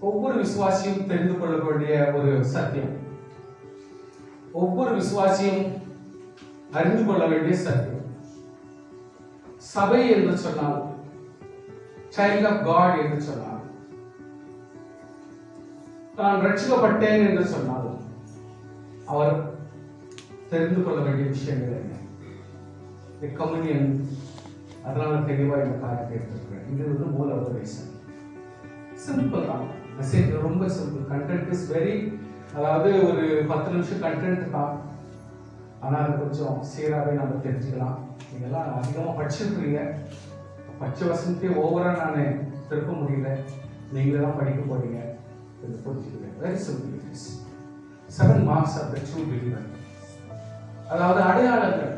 ஒவ்வொரு விசுவாசியும் தெரிந்து கொள்ள வேண்டிய ஒரு சத்தியம், ஒவ்வொரு விசுவாசியும் அறிந்து கொள்ள வேண்டிய சத்தியம். சபை என்று சொன்னால், சைல்ட் ஆஃப் காட் என்று சொன்னால், நான் ரட்சிக்கப்பட்டேன் என்று சொன்னால் அவர் தெரிந்து கொள்ள வேண்டிய விஷயங்கள் என்ன? கம்யூனியன். அதனால தெளிவா இந்த காரியத்தை எடுத்துக்கிறேன். இது மூல உபதேசம். சிம்பிள் தான், மெசேஜ் ரொம்ப சிம்பிள். கண்டென்ட் இஸ் வெரி, அதாவது ஒரு 10 நிமிஷம் கண்டென்ட் தான், ஆனால் அது கொஞ்சம் சீராகவே நம்ம தெரிஞ்சுக்கலாம். நீங்கள்லாம் அதிகமாக படிச்சிருக்கிறீங்க, பச்ச வசனத்தை ஓவராக நான் திருப்ப முடியல, நீங்களே தான் படிக்க போறீங்க. இது புரிஞ்சுக்கிறேன். Very simple. It is 7 marks of the true believer. அதாவது அடையாளங்கள்.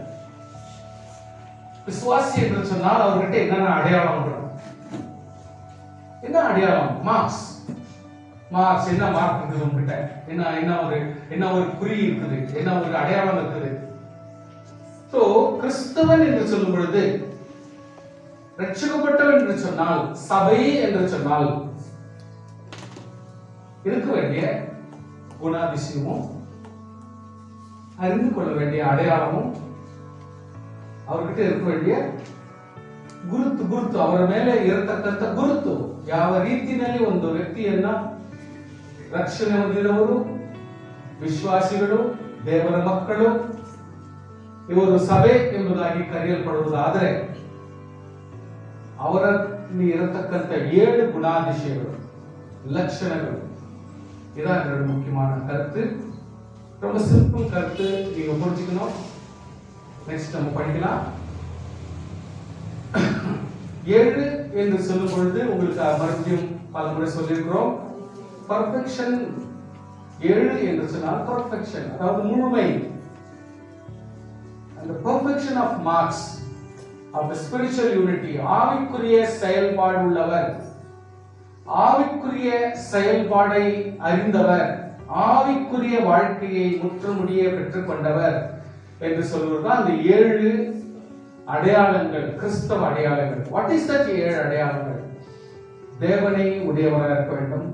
விசுவாசி என்று சொன்னால் அவர்கிட்ட என்னென்ன அடையாளம்? என்ன அடையாளம்? மார்க்ஸ். மார்க்ஸ் என்ன மார்க் இருக்குது உங்ககிட்ட? என்ன ஒரு குறி இருக்குது, என்ன ஒரு அடையாளம் இருக்குது. சோ கிறிஸ்தவன் என்று சொல்லும் பொழுது, ரட்சிக்கப்பட்டவன் என்று சொன்னால், சபை என்று சொன்னால் இருக்க வேண்டிய குணாதிசயமும் அறிந்து கொள்ள வேண்டிய அடையாளமும், அவர்கிட்ட இருக்க வேண்டிಯ ಗುರುತು ಅವರ ಮೇಲೆ ಇರತಕ್ಕಂತ ಗುರುತು. ಯಾವ ರೀತಿಯಲ್ಲಿ ಒಂದು ವ್ಯಕ್ತಿಯನ್ನ ರಕ್ಷಣೆ ಹೊಂದಿದವರು, ವಿಶ್ವಾಸಿಗಳು, ದೇವರ ಮಕ್ಕಳು, ಇವರು ಸಭೆ ಎಂಬುದಾಗಿ ಕರೆಯಲ್ಪಡುವುದಾದರೆ ಅವರಲ್ಲಿ ಇರತಕ್ಕಂತ 7 ಗುಣಾದಿಶಯಗಳು, லட்சணங்கள். இதான் என்னோட முக்கியமான கருத்து. ரொம்ப சிம்பிள் கருத்து, நீங்க புரிஞ்சுக்கணும். நெக்ஸ்ட் நம்ம படிக்கலாம். 7 என்று சொல்லும் பொழுது உங்களுக்கு மறுபடியும் பல முறை சொல்லியிருக்கிறோம். பர்ஃபெக்ஷன். 7 என்று சொன்னால் பர்ஃபெக்ஷன், அதாவது முழுமை. அந்த perfection of marks of spiritual unity. ஆவிக்குரிய செயல்பாடு உள்ளவர், ஆவிக்குரிய செயல்பாடை அறிந்தவர், ஆவிக்குரிய வாழ்க்கையை முற்றுமுடிய பெற்றுக் கொண்டவர் என்று சொல்வதுதான் அந்த 7 அடையாளங்கள், கிறிஸ்தவ அடையாளங்கள். வாட் இஸ் தட் 7 அடையாளங்கள்? தேவனை உடையவராக இருக்க வேண்டும்,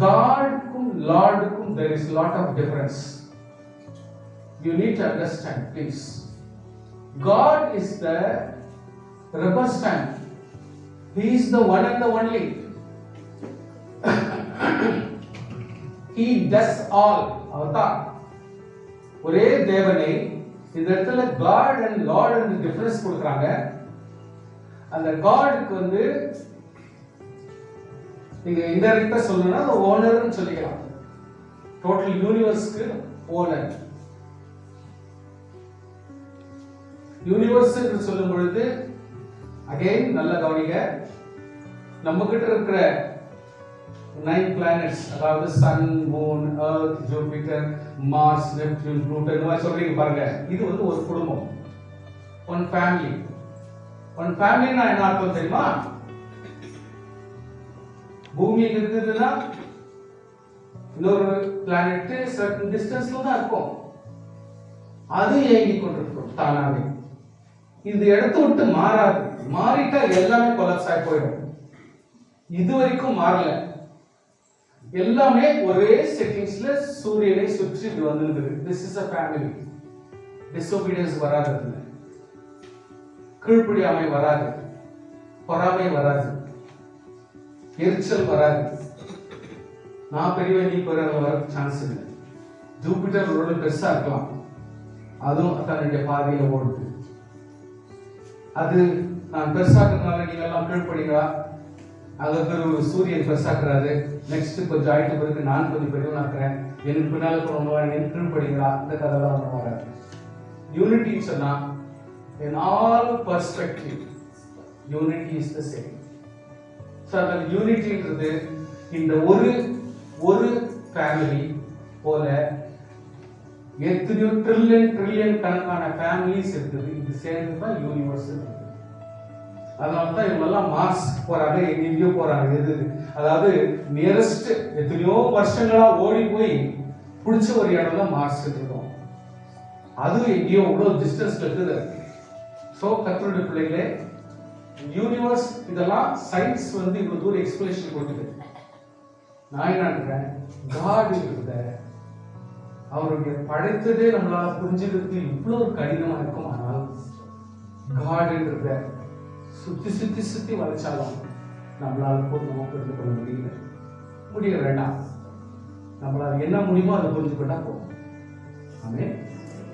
காட்க்கும் லார்டுக்கும் there is lot of difference. You need to understand, please. God is the representant. He is the one and the only. He does all. அவர்தான் ஒரே தேவனை. இந்த இடத்துல God and Lord and difference கொடுக்கறாங்க. அந்த காட்க்கு வந்து நீங்க இன்டைரக்ட்டா சொல்லணும்னா ஓனர்னு சொல்லிக்கலாம். Total யூனிவர்ஸ்க்கு owner. யூனிவர்ஸ் என்று சொல்லும் பொழுது அகைன் நல்ல கவனிங்க, நம்ம கிட்ட இருக்கிற 9 planets, அதாவது sun, moon, earth, Jupiter, Mars, Neptune, Pluto, இந்த மாதிரி சொல்றீங்க பாருங்க. இது வந்து ஒரு குடும்பம், ஒன் ஃபேமிலி. ஒன் ஃபேமிலினா என்ன அர்த்தம் தெரியுமா? பூமி இருக்குதுன்னா இன்னொரு பிளானட் சர்டன் டிஸ்டன்ஸ்ல தான் இருக்கும், அது இயங்கி கொண்டிருக்கும் தானாவே. இந்த இடத்தை விட்டு மாறாது. மாறிட்டா எல்லாமே கொலாப்ஸ் ஆகி போயிடும். இது வரைக்கும் மாறல, எல்லாமே ஒரே செட்டிங்ஸ்ல சூரியனை சுற்றி வந்துருக்குது. This is a family. disobedience வராது, கீழ்ப்படியாமை வராது, பொறாமை வராது, எரிச்சல் வராது. நான் பெரியவன் நீ பெரியவன் வர சான்ஸ் இல்லை. ஜூபிட்டர் ஒரு பெருசா இருக்கலாம், அதுவும் தன்னுடைய பாதையில ஓடுது. அது நான் பெருசாக்குறதுனால நீங்க எல்லாம் கீழ்ப்படுங்களா? அதுக்கு ஒரு சூரியன் பெருசாக்குறாரு, நெக்ஸ்ட் கொஞ்சம் ஆயிட்டு பிறகு நான் கொஞ்சம் பெரியவனாக்குறேன், எனக்கு பின்னால போனவங்க கீழ்ப்படுங்களா? இந்த கதைலாம் ஒன்றும் வராது. யூனிட்டி சொன்னா in all perspective unity is the same. So அந்த யூனிட்டின்றது இந்த ஒரு ஃபேமிலி போல எத்தனையோ ட்ரில்லியன் கணக்கான ஃபேமிலிஸ் இருக்குது. இது சேர்ந்து தான் யூனிவர்ஸ் இருக்குது. அதனால தான் இவங்கெல்லாம் மார்ஸ் போறாங்க, எங்கேயோ போறாங்க. எது அதாவது நியரஸ்ட் எத்தனையோ வருஷங்களா ஓடி போய் பிடிச்ச ஒரு இடம் தான் மார்ஸ் இருக்கும். அது எங்கேயோ இவ்வளவு டிஸ்டன்ஸ்ல இருக்குது. சோ கர்த்தருடைய பிள்ளைகளே, யூனிவர்ஸ் இதெல்லாம் சயின்ஸ் இவ்வளவு தூரம் எக்ஸ்பிளேஷன் கொடுக்குது. நான் என்ன நினைக்கிறேன், காட் இருக்கிறத அவருடைய படைத்ததே நம்மளால புரிஞ்சுக்கிறதுக்கு இவ்வளவு கடினமா இருக்கும். ஆனால் காடுன்றத சுத்தி சுத்தி சுத்தி வளைச்சாலும் நம்மளால பூர்ணமா புரிந்து கொள்ள முடிய வேண்டாம். நம்மளால என்ன முடியுமோ அதை புரிஞ்சுக்கிட்டா போதும். ஆமென்.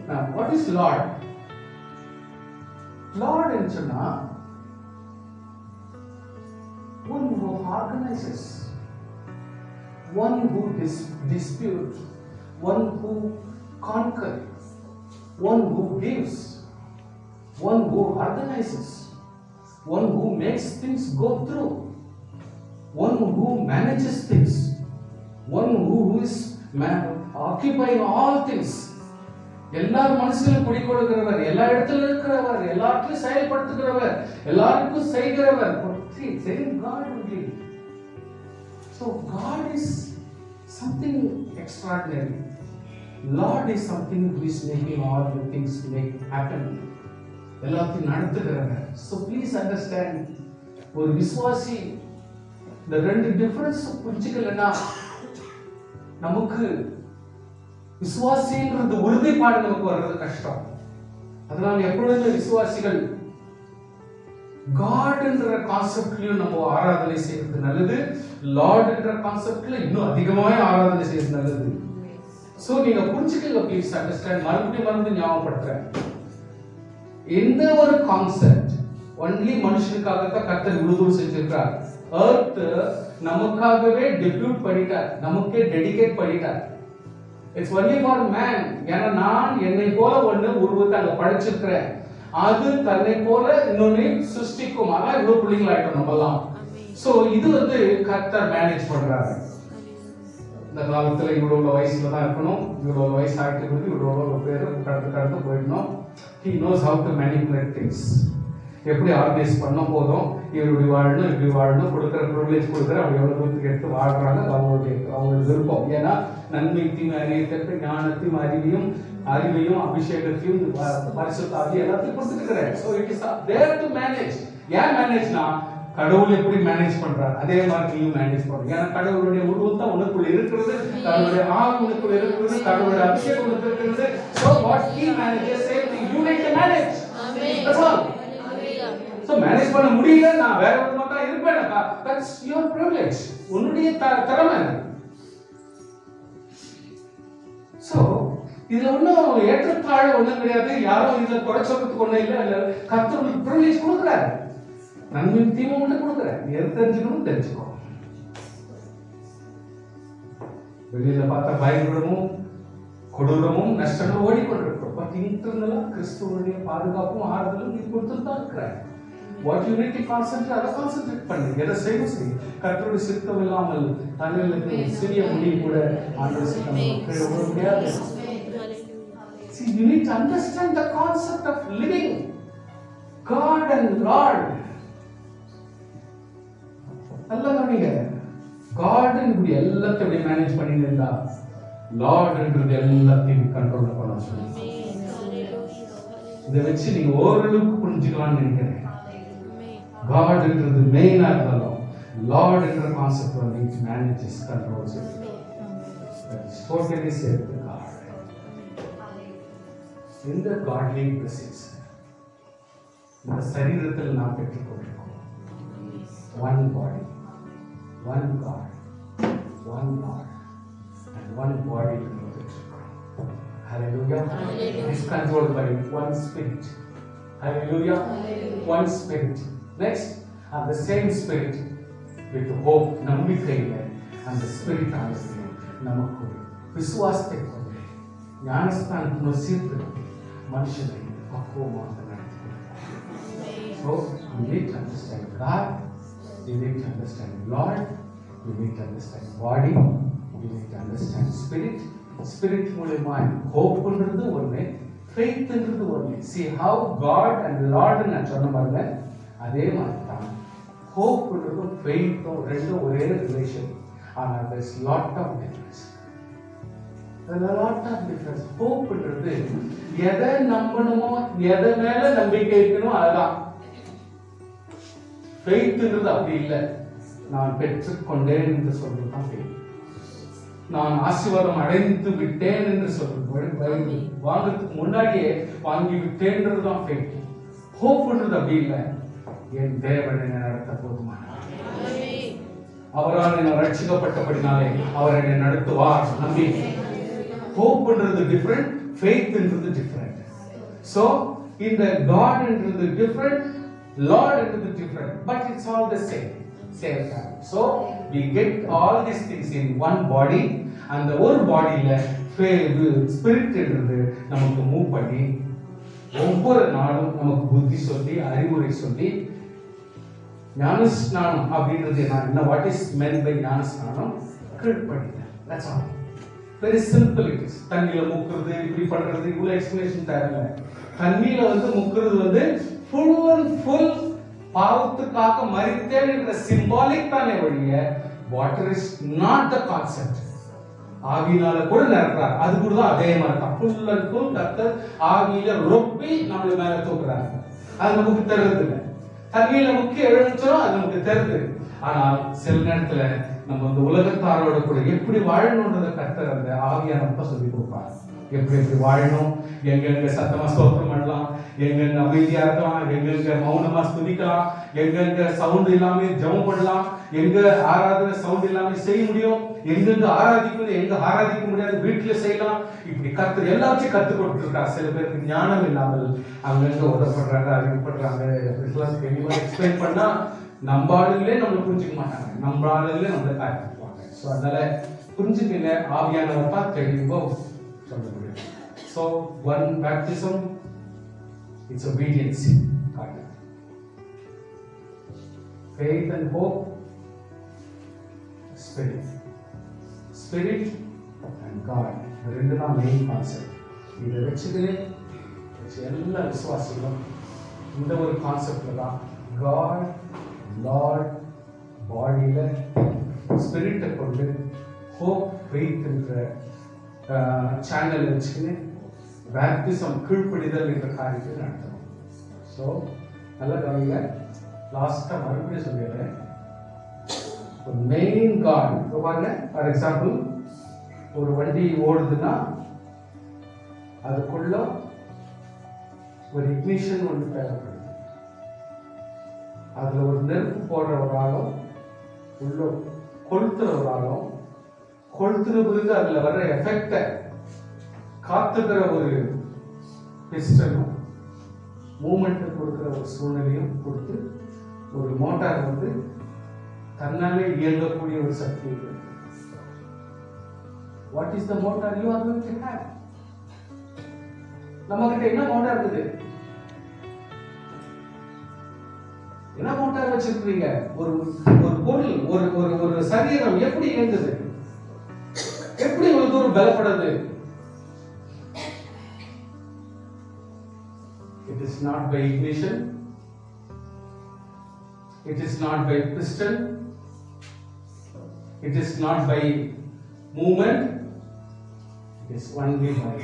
Now, what is Lord? Lord என்று சொன்னா one who organizes, one who disputes, one who conquers, one who gives, one who organizes, one who makes things go through, one who manages things, one who is occupying all things. எல்லார் மனசிலும் குடிக்கொள்கிறவர், எல்லா இடத்துல இருக்கிறவர், எல்லாத்தையும் செயல்படுத்துகிறவர், எல்லாருக்கும் செய்கிறவர். God only. So God is something extraordinary. Lord is something who is making all the things happen. எல்லாத்தையும் நடத்துகிறவர். So please understand, ஒரு விசுவாசி இந்த ரெண்டு டிஃபரன்ஸ் புரிஞ்சுக்கலன்னா நமக்கு விசுவாசின்றது உறுதிப்பாடு நமக்கு வர்றது கஷ்டம். அதனால எப்பொழுதுமே விசுவாசிகள் காட் என்ற கான்செப்ட்லயும் நம்ம ஆராதனை செய்யறது நல்லது, லார்ட் என்ற கான்செப்ட்ல இன்னும் அதிகமாக ஆராதனை செய்யறது நல்லது. சோ நீங்க புரிஞ்சுக்கங்க, ப்ளீஸ் அண்டர்ஸ்டாண்ட். மறுபடியும் ஞாபகப்படுத்துறேன், எந்த ஒரு கான்செப்ட் ஒன்லி மனுஷனுக்காக தான் கர்த்தர் இவ்வளவு செஞ்சிருக்கார். எர்த் நமக்காகவே டெபியூட் பண்ணிட்டார், நமக்கே டெடிகேட் பண்ணிட்டார். It's only for man. ஏன்னா நான் என்னை போல ஒண்ணு உருவத்தை அங்க படைச்சிருக்கிறேன், அது தன்னை போல இன்னொன்னு சிருஷ்டிக்கும். ஆனா இவ்வளவு பிள்ளைங்களாயிட்டோம் நம்மலாம். சோ இது கர்த்தர் மேனேஜ் பண்றாரு. இந்த காலத்துல இவ்வளவு வயசுல தான் இருக்கணும், இவ்வளவு வயசு ஆகிட்டு இவ்வளவு பேர் கடந்து போயிடணும். He knows how to manipulate things. எப்படி ஆர்கனைஸ் பண்ண போதும், இப்படி வாழணும், கொடுக்குற ப்ரிவிலேஜ் கொடுக்குற அவங்க எவ்வளவு தூரத்துக்கு எடுத்து வாழ்றாங்க, அவங்களுடைய விருப்பம். ஏன்னா நன்மைத்தையும் அறியத்தக்க ஞானத்தையும் அறிவையும் அபிஷேகத்தையும் பரிசுத்த ஆவி எல்லாத்தையும் கொடுத்துருக்கிறேன். So it is there to manage. ஏன் மேனேஜ்னா கடவுள் எப்படி மேனேஜ் பண்றாரு அதே மாதிரி நீயும் மேனேஜ் பண்ணணும். ஏன்னா கடவுளுடைய உருவம் தான் உனக்குள்ள இருக்கிறது, கடவுளுடைய ஆவி உனக்குள்ள இருக்கிறது, கடவுளுடைய அபிஷேகம் உனக்கு இருக்கிறது. So what he manages, same thing you need to manage. That's all. So manage பண்ண முடியல, நான் வேற ஒரு மாதிரி இருப்பேன். That's your privilege. உன்னுடைய திறமை. So இதுல ஒன்றும் ஏற்றத்தாழ் ஒன்றும் கிடையாது, யாரும் இதுல குறைச்சதுக்கு ஒன்றும் இல்லை. கர்த்தர் பிரிவிலேஜ் கொடுக்குறாரு, நன்மை தீமை மட்டும் கொடுக்குறாரு. நீ எது தெரிஞ்சுக்கணும் தெரிஞ்சுக்கோ. வெளியில பார்த்தா பயங்கரமும் கொடூரமும் நஷ்டமும் ஓடிக்கொண்டிருக்கிறோம். பட் இன்டர்னலா கிறிஸ்துவனுடைய பாதுகாப்பும் ஆறுதலும் நீ கொடுத்துட்டு தான் இருக்கிற. What you need to concentrate, அதை கான்சென்ட்ரேட் பண்ணு. எதை செய்யும் செய். கர்த்தருடைய சித்தம் இல்லாமல் தலையிலுக்கு சிறிய முடி கூட ஆண்டவர் சித்தம் கீழே விட முடியாது. See, you need to understand the concept of living God and Lord. அல்ல நீங்க God இப்படி எல்லாத்தையும் மேனேஜ் பண்ணிட்டு இருந்தா லார்ட் என்றது எல்லாத்தையும் கண்ட்ரோல் பண்ண சொல்லுங்க. இதை வச்சு நீங்க ஓரளவுக்கு புரிஞ்சுக்கலாம்னு நினைக்கிறேன். God என்றது மெயினா இருந்தாலும் லார்ட் என்ற concept it manages controls it. That is totally said to God. In the godly presence, இந்த சரீரத்தில் நாம் பெற்றுக்கொண்டிருக்கோம். One body, one God, one Lord, and one body to know the truth. Hallelujah. It is controlled by one spirit. Hallelujah. One spirit. Next, and the same spirit with hope, நம்பிக்கையில அந்த spirit ஆனது நமக்கு விசுவாசத்தை கொண்டு ஞானஸ்தானத்தின் சீர்திருத்தி மனுஷனை பக்குவமாக நடத்துகிறார். So you need to understand God, you need to understand Lord, you need to understand body, you need to understand spirit. Spirit மூலமா hope என்றது ஒண்ணு, faith என்றது ஒண்ணு. See how God and Lord நான் சொன்ன பாருங்க, அதே மாதிரி தான் hope என்றதும் faith ரெண்டும் ஒரே ரிலேஷன். ஆனால் there is lot of difference. ஹோப்ன்றது எதை நம்பணுமோ, எதை மேல நம்பிக்கை இருக்கணும், அதுதான். ஃபெய்த்ன்றது அப்படி இல்லை. நான் பெற்றுக்கொண்டேன் என்று சொல்றதுதான் ஃபெய்த். நான் ஆசீர்வாதம் அடைந்து விட்டேன் என்று சொல்றது, வாங்கிறதுக்கு முன்னாடியே வாங்கி விட்டேன்றதுதான் ஃபெய்த். ஹோப்ன்றது அப்படி இல்லை. என் தேவன் என்னை நடத்த போதுமான, அவரால் என்னை ரட்சிக்கப்பட்டபடினாலே அவர் என்னை நடத்துவார் நம்பி. ஹோப்ன்றது டிஃபரெண்ட், ஃபெய்த்ன்றது டிஃபரெண்ட். So இந்த காட்ன்றது டிஃபரெண்ட், லார்ட்ன்றது different, but it's all the same time. So we get all these things in one body, and the whole bodyல ஸ்பிரிட்ன்றது நமக்கு மூவ் பண்ணி ஒவ்வொரு நாளும் நமக்கு புத்தி சொல்லி அறிவுரை சொல்லி. ஞானஸ்நானம் அப்படின்றது என்ன? வாட் இஸ் மென்ட் பை ஞானஸ்நானம்? கீழ்ப்படிதல். That's all. Very simple it is. தண்ணியில முக்குறது, இப்படி பண்றது, இவ்வளவு எக்ஸ்பிளனேஷன் தேவையில்லை. தண்ணியில முக்குறது full and full பாவத்துக்காக மரித்தேன் என்ற சிம்பாலிக் தானே ஒழிய water is not the concept. ஆவியினால கூட நிரப்புறார், அது கூட தான் அதே மாதிரி தான். ஃபுல் அண்ட் ஃபுல் கர்த்தர் ஆவியில ரொப்பி நம்ம மேல தூக்குறாங்க. அது நமக்கு தெரியுது இல்லை. தண்ணியில முக்கி எழுந்துச்சோம், அது நமக்கு தெரியுது. ஆனால் சில நேரத்துல நம்ம உலகத்தாரோட கூட எப்படி வாழணும்ன்றத கர்த்தர் அந்த ஆவியானப்ப சொல்லி கொடுப்பார். எப்படி வாழணும், எங்கெங்க சத்தமா ஸ்தோத்திரம் பண்ணலாம், எங்கெங்க அமைதியா இருக்கலாம், எங்கெங்க மௌனமா ஸ்துதிக்கலாம், எங்கெங்க சவுண்ட் இல்லாம ஜெபம் பண்ணலாம், எங்க ஆராதனை சவுண்ட் இல்லாம செய்ய முடியும், எங்கெங்க ஆராதிக்கணும், எங்க ஆராதிக்க முடியாது வீட்டுல செய்யலாம். இப்படி கர்த்தர் எல்லாத்தையும் கத்துக் கொடுத்துருக்காரு. சில பேருக்கு ஞானம் இல்லாமல் அங்கங்க உதப்படுறாங்க, அறிவுப்படுறாங்க. எக்ஸ்பிளைன் பண்ணா நம்ம ஆளுங்களே நம்மளை புரிஞ்சுக்க மாட்டாங்க, நம்ம ஆளுங்களே நம்மளை காத்துக்குவாங்க. ஸோ அதனால புரிஞ்சுக்கங்க, ஆவியானவர் தான் தெளிவா சொல்ல முடியும். So one baptism, it's obedience. Faith and hope, spirit and God. இந்த ரெண்டு தான் மெயின் கான்செப்ட். இதை வச்சுக்கிட்டு எல்லா விசுவாசிகளும் இந்த ஒரு கான்செப்ட்ல தான் God, Lord, பாடியில ஸ்பிரிட்டை கொண்டு ஹோப், ஃபெய்த் என்ற சேனல் வச்சுக்கின்னு பேப்டிசம் கீழ்ப்படிதல் என்ற காரியத்தை நடத்தணும். ஸோ நல்ல கவனிங்க. லாஸ்ட்டாக மறுபடியும் சொல்லிடுறேன். மெயின் காட் பாருங்க. ஃபார் எக்ஸாம்பிள் ஒரு வண்டி ஓடுதுன்னா அதுக்குள்ள ஒரு இக்னிஷன் ஒன்று தேவைப்படுது. அதுல ஒரு நெருப்பு போடுற ஒரு ஆளும் உள்ள கொளுத்துற ஒரு ஆளும், கொளுத்துற பிறகு அதுல வர்ற எஃபெக்டை காத்துக்கிற ஒரு பிஸ்டனும் மூமெண்ட் கொடுக்குற ஒரு சூழ்நிலையும் கொடுத்து ஒரு மோட்டார் தன்னாலே இயங்கக்கூடிய ஒரு சக்தி. What is the motor you are going to have? நம்ம கிட்ட என்ன மோட்டார் இருக்குது? என்ன மோட்டார் வச்சிருக்கீங்க? ஒரு பொருள், ஒரு சரீரம் எப்படி இயங்குது? எப்படி உங்களுக்கு ஒரு பலப்படுது? It is not by ignition. It is not by piston. It is not by movement. It is only by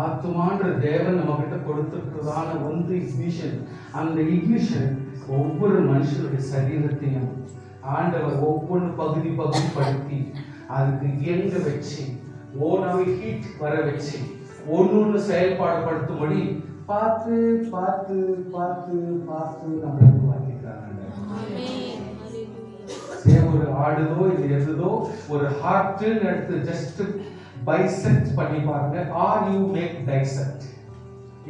ஆத்மான்ற தேவன் நம்ம கிட்ட கொடுத்திருக்கிறதான இக்னிஷன். அந்த இக்னிஷன் ஒவ்வொரு மனுஷனுடைய சரீரத்தையும் ஆண்டவர் ஒவ்வொன்று பகுதிப்படுத்தி அதுக்கு இயங்க வச்சு ஓனாவை ஹீட் வர வச்சு ஒன்னு செயல்பாடுபடுத்தும்படி பார்த்து பார்த்து பார்த்து பார்த்து நம்ம உருவாக்கிக்கிறாங்க. ஒரு ஆடுதோ இது எதுதோ ஒரு ஹார்ட் எடுத்து ஜஸ்ட் பைசெக்ட் பண்ணி பாருங்க, ஆர் யூ மேக் டைசெக்ட்.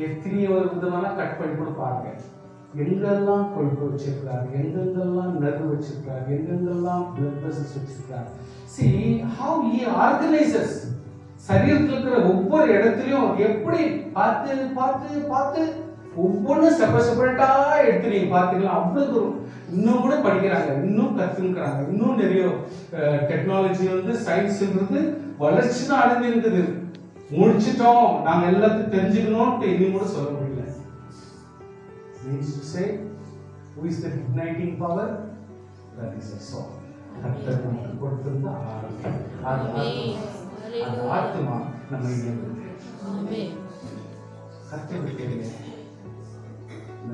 எத்தனையோ விதமான கட் பண்ணி கூட பாருங்க. எங்கெல்லாம் கொழுப்பு வச்சிருக்கிறார், எங்கெங்கெல்லாம் நர்வு வச்சிருக்கிறார், எங்கெங்கெல்லாம் பிளட் வெசல்ஸ் வச்சிருக்கிறார். See how he organizes. சரீரத்தில் இருக்கிற ஒவ்வொரு இடத்துலயும் எப்படி பார்த்து பார்த்து பார்த்து ஒவ்வொன்னு செப்பரேட்டா எடுத்து நீங்க பாத்தீங்களா? அவ்வளவு தூரம் இன்னும் கூட படிக்கிறாங்க, இன்னும் கத்துக்கிறாங்க, இன்னும் நிறைய டெக்னாலஜி சயின்ஸ்ன்றது வளர்ச்சி தான் அடைந்து இருந்தது. முடிச்சிட்டோம், நாங்க எல்லாத்தையும் தெரிஞ்சுக்கணும் இன்னும் கூட சொல்ல முடியல. Means to say, who is the igniting power? That is the soul. கர்த்தர் நமக்கு கொடுத்திருந்த அந்த ஆத்மா நம்ம கர்த்தர் கேளுங்க.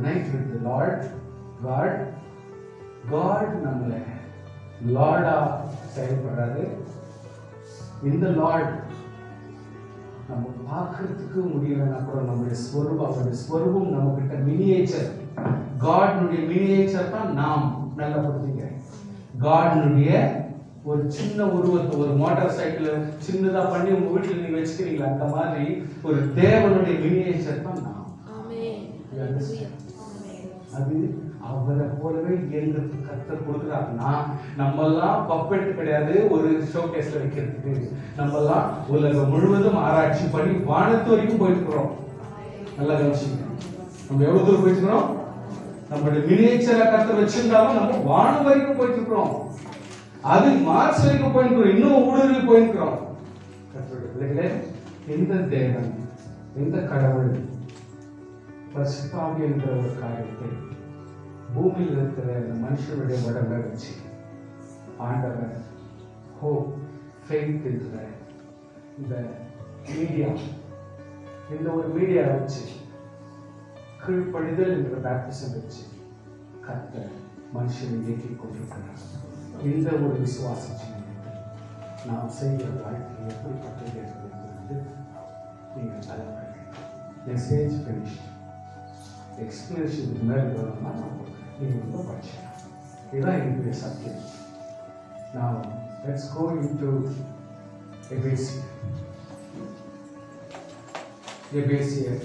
Night with the Lord, God நம்மளை லார்டா செயல்படுறாரு. இந்த லார்ட் நம்ம பார்க்கறதுக்கு முடியலன்னா கூட நம்முடைய ஸ்வரூபம், அவருடைய ஸ்வரூபம் நம்ம கிட்ட மினியேச்சர். காட்னுடைய மினியேச்சர் தான் நாம். நல்லா புரிஞ்சுங்க. காட்னுடைய ஒரு சின்ன உருவத்தை ஒரு மோட்டார் சைக்கிள் சின்னதா பண்ணி உங்க வீட்டில் நீங்க வச்சுக்கிறீங்களா, அந்த மாதிரி ஒரு தேவனுடைய மினியேச்சர் தான் நாம். அது அவரை போலவே எங்களுக்கு கர்த்தர் கொடுக்குறாருன்னா, நம்மெல்லாம் பப்பெட் கிடையாது ஒரு ஷோகேஸ்ல வைக்கிறதுக்கு. நம்மெல்லாம் உலகம் முழுவதும் ஆராய்ச்சி பண்ணி வானத்து வரைக்கும் போயிட்டு இருக்கிறோம். நல்லா கவனிச்சுங்க. நம்ம எவ்வளவு தூரம் போயிட்டு இருக்கிறோம்? நம்மளுடைய மினியேச்சரை கர்த்தர் வச்சிருந்தாலும் நம்ம வானம் வரைக்கும் போயிட்டு இருக்கிறோம். அது மார்ச் வரைக்கும் போயிருக்கிறோம். இன்னும் ஊடுருவி போயிருக்கிறோம். கர்த்தருடைய பிள்ளைகளே, எந்த தேவன், எந்த கடவுள் பரிசுத்தாவி என்ற ஒரு காரியத்தை பூமியில் இருக்கிற இந்த மனுஷனுடைய உடம்பை வச்சு ஆண்டவர் ஹோப் ஃபெய்த் இருக்கிற இந்த மீடியா, இந்த ஒரு மீடியா வச்சு கீழ்ப்படிதல் என்ற பேப்டிசம் வச்சு கர்த்தர் மனுஷனை இயக்கிக் கொண்டிருக்கிறார். இந்த ஒரு விசுவாசம் நாம் செய்கிற வாழ்க்கை எப்படிப்பட்டது என்பது நீங்கள் தலைவர்கள் மெசேஜ் ஃபினிஷ் எக்ஸ்பிளேஷன் மேலே வரணும்னா நீங்கள் வந்து படிச்சுக்கலாம். இதுதான் என்னுடைய subject. Now let's go into எபேசியர். எபேசியர்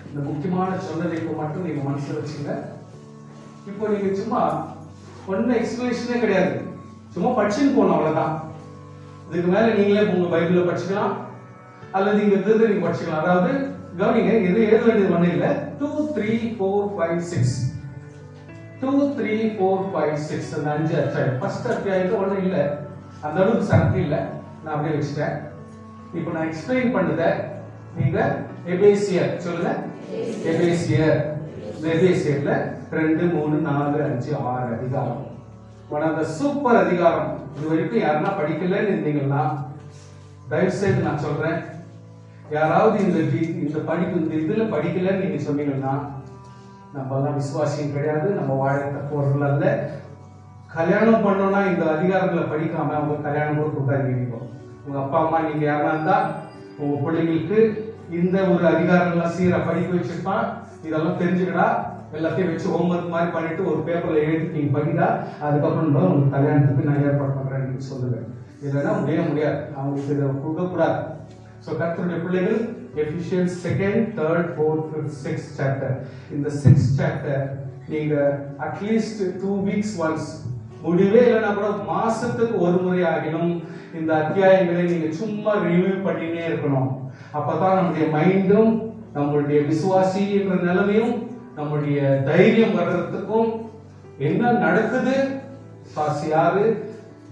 இந்த முக்கியமான சொன்னதை இப்போ மட்டும் நீங்கள் மனசில் வச்சுங்க. இப்போ நீங்கள் சும்மா ஒன்றும் எக்ஸ்பிளேஷனே கிடையாது, சும்மா படிச்சுன்னு போகணும், அவ்வளோதான். இதுக்கு மேலே நீங்களே உங்கள் பைபிளில் படிச்சுக்கலாம் அல்லது இங்கே இருந்து நீங்கள் படிச்சுக்கலாம். அதாவது கவனிங்க, இது எழுத வேண்டியது ஒன்றும் இல்லை. 2 3 4 5 6 2 3 4 5 6 அந்த 5 அத்தியாயம். ஃபர்ஸ்ட் அத்தியாயத்தில் ஒன்றும் இல்லை, அந்த அளவுக்கு சக்தி இல்லை, நான் அப்படியே வச்சுட்டேன். இப்போ நான் எக்ஸ்பிளைன் பண்ணதை நீங்க எபேசியர் சொல்லுங்க. எபேசியர், எபேசியர்ல 2 3 4 5 6 அதிகாரம். ஒன் ஆஃப் த சூப்பர் அதிகாரம். இது வரைக்கும் யாருன்னா படிக்கலன்னு இருந்தீங்கன்னா தயவு செய்து நான் சொல்றேன், யாராவது இந்த படிப்பு இந்த இதுல படிக்கலன்னு நீங்க சொன்னீங்கன்னா நம்ம எல்லாம் விசுவாசியும் கிடையாது, நம்ம வாழத்த போறதுல அல்ல. கல்யாணம் பண்ணோம்னா இந்த அதிகாரங்களை படிக்காம அவங்க கல்யாணம் கூட கொடுக்காதீங்க. உங்க அப்பா அம்மா நீங்க யாரா இருந்தா உங்க பிள்ளைங்களுக்கு இந்த ஒரு அதிகாரங்கள்லாம் சீரா படிக்க வச்சிருப்பான், இதெல்லாம் தெரிஞ்சுக்கடா, எல்லாத்தையும் வச்சு ஹோம்ஒர்க் மாதிரி பண்ணிட்டு ஒரு பேப்பர்ல எழுதி நீங்க படிடா, அதுக்கப்புறம் தான் உங்களுக்கு கல்யாணத்துக்கு நான் ஏற்பாடு பண்றேன் நீங்க சொல்லுங்க. இல்லைன்னா முடியாது, அவங்களுக்கு இதை கொடுக்கக்கூடாது. ஸோ கர்த்தருடைய பிள்ளைகள் Ephesians 2nd 3rd 4th 5th 6th chapter, இந்த 6th chapter நீங்க அட்லீஸ்ட் 2 weeks once, முடிவே இல்லைன்னா கூட மாசத்துக்கு ஒரு முறை ஆகினும் இந்த அத்தியாயங்களை நீங்க சும்மா ரிவ்யூ பண்ணினே இருக்கணும். அப்பதான் நம்முடைய மைண்டும் நம்மளுடைய விசுவாசி என்ற நிலைமையும் நம்முடைய தைரியம் வர்றதுக்கும் என்ன நடக்குது, சாசி யாரு,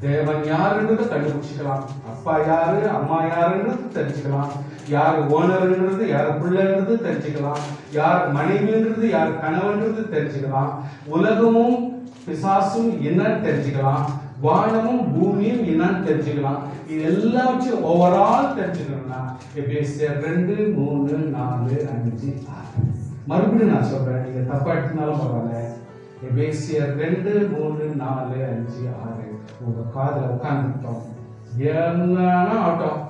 தேவன் யாருன்றது கண்டுபிடிச்சிக்கலாம், அப்பா யாரு அம்மா யாருன்றது தெரிஞ்சுக்கலாம், யார் ஓனர்ன்றது யார் பிள்ளைன்றது தெரிஞ்சுக்கலாம், யார் மனைவின்றது யார் கணவன்றது தெரிஞ்சுக்கலாம், உலகமும் பிசாசும் என்னன்னு தெரிஞ்சுக்கலாம், வானமும் பூமியும் என்னன்னு தெரிஞ்சுக்கலாம். இது எல்லாவற்றையும் ஓவரால் தெரிஞ்சுக்கணும்னா எபேசியர் 2 3 4 5 6. மறுபடியும் நான் சொல்றேன், நீங்க தப்பா எடுத்துனாலும் பரவாயில்ல. எபேசியர் 2 3 4 5 6 உங்க காதுல உட்கார்ந்துட்டோம், என்னன்னா ஆட்டம்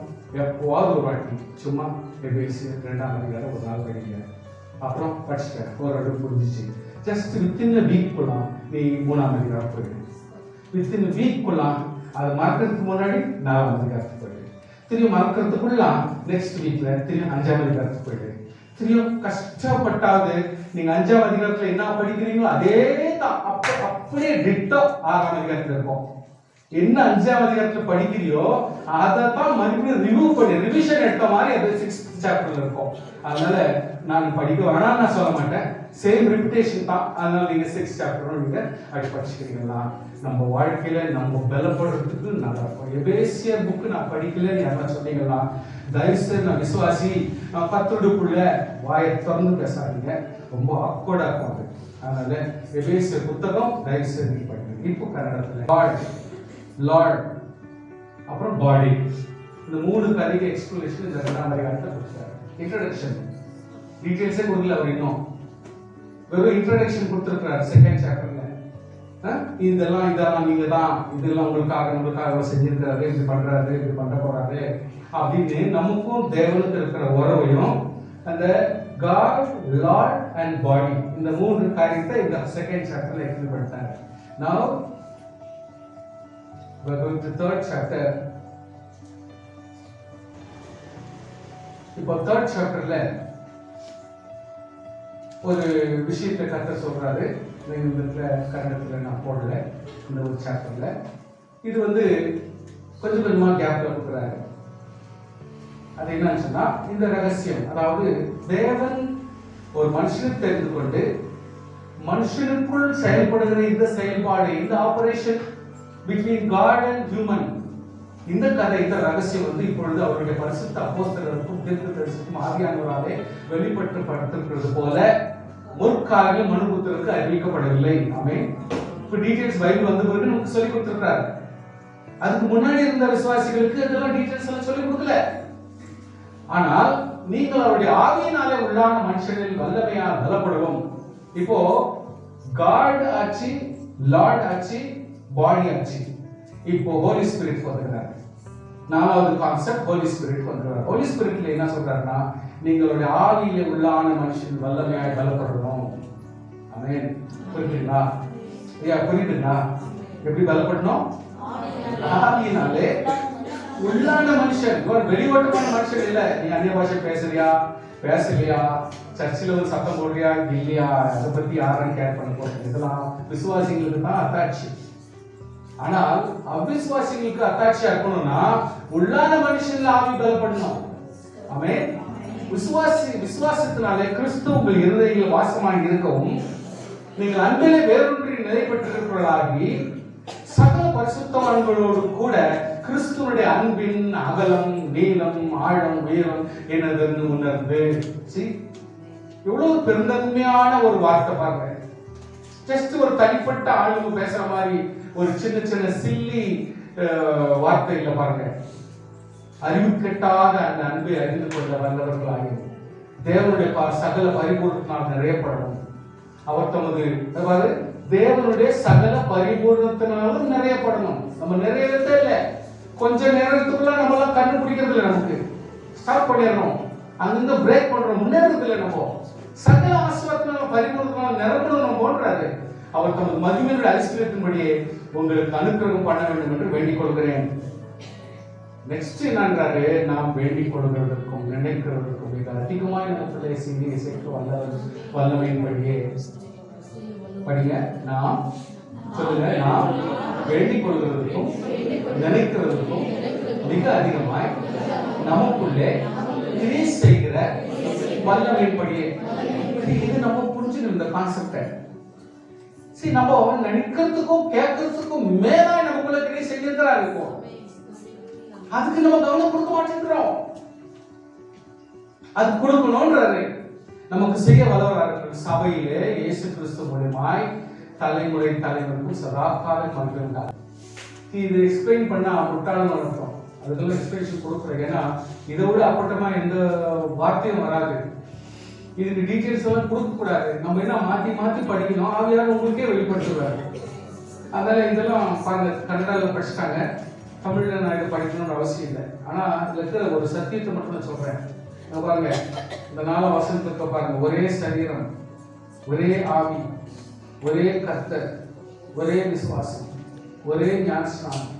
எப்போவாது ஒரு வாட்டி சும்மா எபேசியர் 2ஆம் அதிகாரம் ஒரு நாள் படிங்க, அப்புறம் படிச்சுட்டேன், ஓரளவு புரிஞ்சிச்சு. ஜஸ்ட் வித்தின் a week குள்ள நீ 3ஆம் அதிகாரம் போயிடு. வித்தின் a week குள்ள அதை மறக்கிறதுக்கு முன்னாடி 4ஆம் அதிகாரத்துக்கு போயிடு. திரும்ப மறக்கிறதுக்குள்ள நெக்ஸ்ட் வீக்ல திரும்ப 5ஆம் அதிகாரத்துக்கு போயிடு. திரும்ப கஷ்டப்பட்டாவது நீங்க 5ஆம் அதிகாரத்துல என்ன படிக்கிறீங்களோ அதே தான் அப்படியே டிட்டோ 6ஆம் அதிகாரத்துல இருக்கும். என்ன 5ஆம் அதிகாரத்துல படிக்கிறியோ அதை தான் மறுபடியும் ரிவ்யூ பண்ணி ரிவிஷன் எடுத்த மாதிரி அது 6th சாப்டர்ல இருக்கும். அதனால நான் படிக்க வேணாம்னு நான் சொல்ல மாட்டேன், சேம் ரிப்பிட்டேஷன் தான். அதனால நீங்க 6th சாப்டரும் நீங்க அப்படி படிச்சுக்கிறீங்களா, நம்ம வாழ்க்கையில நம்ம பலப்படுறதுக்கு நல்லா இருக்கும். எபேசியர் புக்கு நான் படிக்கலன்னு யாரா சொன்னீங்களா, தயவுசெய்து நான் விசுவாசி, நான் கர்த்தருக்குள்ள வாயை திறந்து பேசாதீங்க, ரொம்ப ஆக்வர்டா இருக்கும். அதனால எபேசியர் புத்தகம் தயவுசெய்து படிங்க. இப்போ கன்னடத்துல காட், லார்ட், அப்புறம் பாடி. இந்த 3 கதைக்கு எக்ஸ்பிளனேஷன் இந்த 2ஆம் அதிகாரத்துல கொடுத்தாரு. இன்ட்ரோடக்ஷன் டீடைல்ஸே கொடுக்கல அவர், இன்னும் வெறும் இன்ட்ரோடக்ஷன் கொடுத்திருக்கிறார் 2nd சாப்டர்ல. இதெல்லாம் நீங்க தான், இதெல்லாம் உங்களுக்காக செஞ்சிருக்கிறாரு, இப்படி பண்றாரு, இப்படி பண்ண போறாரு அப்படின்னு நமக்கும் தேவனுக்கு இருக்கிற உறவையும் அந்த God, Lord and body இந்த 3 காரியத்தை இந்த 2nd சாப்டர்ல எக்ஸ்பிளைன் பண்ணிட்டாங்க. Now we are going to 3rd chapter. இப்போ 3rd சாப்டர்ல ஒரு விஷயத்தை கர்த்தர் சொல்றாரு. இந்த கன்னடத்துல நான் போடல இந்த ஒரு சாப்டர்ல. இது கொஞ்சம் கொஞ்சமா கேப்ல கொடுக்குறாரு. அது என்னன்னு சொன்னா, இந்த ரகசியம், அதாவது தேவன் ஒரு மனுஷனை தெரிந்து கொண்டு மனுஷனுக்குள் செயல்படுகிற இந்த செயல்பாடு, இந்த operation between God and human, இந்த கதை, இந்த ரகசியம் இப்பொழுது அவருடைய பரிசுத்த அப்போஸ்தலருக்கும் தீர்க்கதரிசிக்கும் ஆவியானவராலே வெளிப்படுத்தப்பட்டிருக்கிறது போல முற்காலங்களில் மனுபுத்திரருக்கு அறிவிக்கப்படவில்லை. ஆமென். இப்ப டீடைல்ஸ் பைபிள் வந்த பிறகு நமக்கு சொல்லி கொடுத்திருக்காரு. அதுக்கு முன்னாடி இருந்த விசுவாசிகளுக்கு இதெல்லாம் டீடைல்ஸ் எல்லாம் சொல்லி கொடுக்கல. ஆனால் நீங்கள் அவருடைய ஆவியினாலே உள்ளான மனுஷனில் வல்லமையால் பலப்படுவோம். இப்போ காட் ஆச்சு, லார்ட் ஆச்சு, பாடி ஆச்சு. இப்போ ஹோலி ஸ்பிரிட் வந்துறாரு. 4வது கான்செப்ட் ஹோலி ஸ்பிரிட் வந்துறாரு. ஹோலி ஸ்பிரிட்ல என்ன சொல்றாருன்னா, நீங்களுடைய ஆவியிலே உள்ளான மனுஷன் வல்லமையாய் பலப்படணும். ஆமென். புரியுதுங்களா? புரியுதுங்களா? எப்படி பலப்படணும்? ஆவியினாலே உள்ளான மனுஷன், வெளிவட்டமான மனுஷன் இல்ல. நீ அந்நிய பாஷை பேசலையா, சர்ச்சில் சத்தம் போடுறியா இல்லையா, அதை பத்தி யாரும் கேர் பண்ண போறது, இதெல்லாம் விசுவாசிகளுக்கு தான் அத்தாட்சி. ஆனால் அவிசுவாசிகளுக்கு அத்தாட்சியா இருக்கணும்னா உள்ளான மனுஷன்ல ஆவி பலப்படணும். ஆமென். விசுவாசத்தினாலே கிறிஸ்து உங்கள் இருதயங்களில் வாசமாய் இருக்கவும் நீங்கள் அன்பிலே வேறொன்றில் நிலை பெற்றிருக்கிறவர்களாகி சகல பரிசுத்தவான்களோடு கூட கிறிஸ்துவனுடைய அன்பின் அகலம், நீளம், ஆழம், உயரம் என்னதுன்னு உணர்ந்து. எவ்வளவு பெருந்தன்மையான ஒரு வார்த்தை பாருங்க. ஜஸ்ட் ஒரு தனிப்பட்ட ஆளுங்க பேசுற மாதிரி ஒரு சின்ன சின்ன சில்லி வார்த்தை இல்ல பாருங்க. அறிவு கெட்டாத அந்த அன்பை அறிந்து கொள்ள வல்லவர்களாகும் தேவனுடைய சகல பரிபூர்ணத்தினால் நிறையப்படணும். அவர் தமது தேவனுடைய சகல பரிபூர்ணத்தினாலும் நிறையப்படணும். நம்ம நிறையவே இல்லை. கொஞ்ச நேரத்துக்குள்ள நம்மளாம் கண்டுபிடிக்கிறது இல்லை. நமக்கு ஸ்டாப் பண்ணிடணும், அங்கிருந்து பிரேக் பண்றோம், முன்னேறது இல்லை. நம்ம சகல ஆசீர்வாதத்தினால பரிபூர்ணத்தினால நிரப்பணும் போன்றாரு. அவர் தமது மகிமையுடைய ஐஸ்வர்யத்தின்படியே உங்களுக்கு அனுக்கிரகம் பண்ண வேண்டும் என்று வேண்டிக் கொள்கிறேன். நெக்ஸ்ட் என்னன்றாரு, நாம் வேண்டிக் கொள்கிறதற்கும் நினைக்கிறதற்கும் மிக அதிகமாய் நமக்குள்ளே சிந்தியை சேர்க்க வல்லமையின்படியே படிங்க. நாம் சொல்லுங்க, நாம் வேண்டிக் கொள்கிறதற்கும் நினைக்கிறதற்கும் மிக அதிகமாய் நமக்குள்ளே கிரியை செய்கிற வல்லமையின்படியே. இது நம்ம புரிஞ்சுக்கணும் இந்த கான்செப்டை. நம்ம நினைக்கிறதுக்கும் கேட்கறதுக்கும் மேலாய் நமக்குள்ள கிரியை செஞ்சிருக்கிறா இருக்கும். அதுக்கு நம்ம கவனம் கொடுக்க மாட்டேங்கிறோம். அது கொடுக்கணும்ன்றாரு. நமக்கு செய்ய வல்லவராக சபையிலே இயேசு கிறிஸ்து மூலமாய் தலைமுறை தலைவருக்கும் சதா காலம் மகிழ்ந்தார். இது எக்ஸ்பிளைன் பண்ணா முட்டாளம் அர்த்தம். அதுக்கெல்லாம் எக்ஸ்பிளேஷன் கொடுக்குறேன். ஏன்னா இதை விட அப்பட்டமா எந்த வார்த்தையும் வராது. இதுக்கு டீடைல்ஸ் எல்லாம் கொடுக்க கூடாது. நம்ம என்ன மாத்தி மாத்தி படிக்கணும். ஆவியார் உங்களுக்கே வெளிப்படுத்துவாரு. அதனால இதெல்லாம் பாருங்க, கன்னடால படிச்சுட்டாங்க, தமிழ்ல நான் இதை படிக்கணும்னு அவசியம் இல்லை. ஆனா இதுல இருக்கிற ஒரு சத்தியத்தை மட்டும் நான் சொல்றேன். பாருங்க, இந்த 4 வசனத்துக்கு பாருங்க, ஒரே சரீரம், ஒரே ஆவி, ஒரே கர்த்தர், ஒரே விசுவாசம், ஒரே ஞானஸ்நானம்,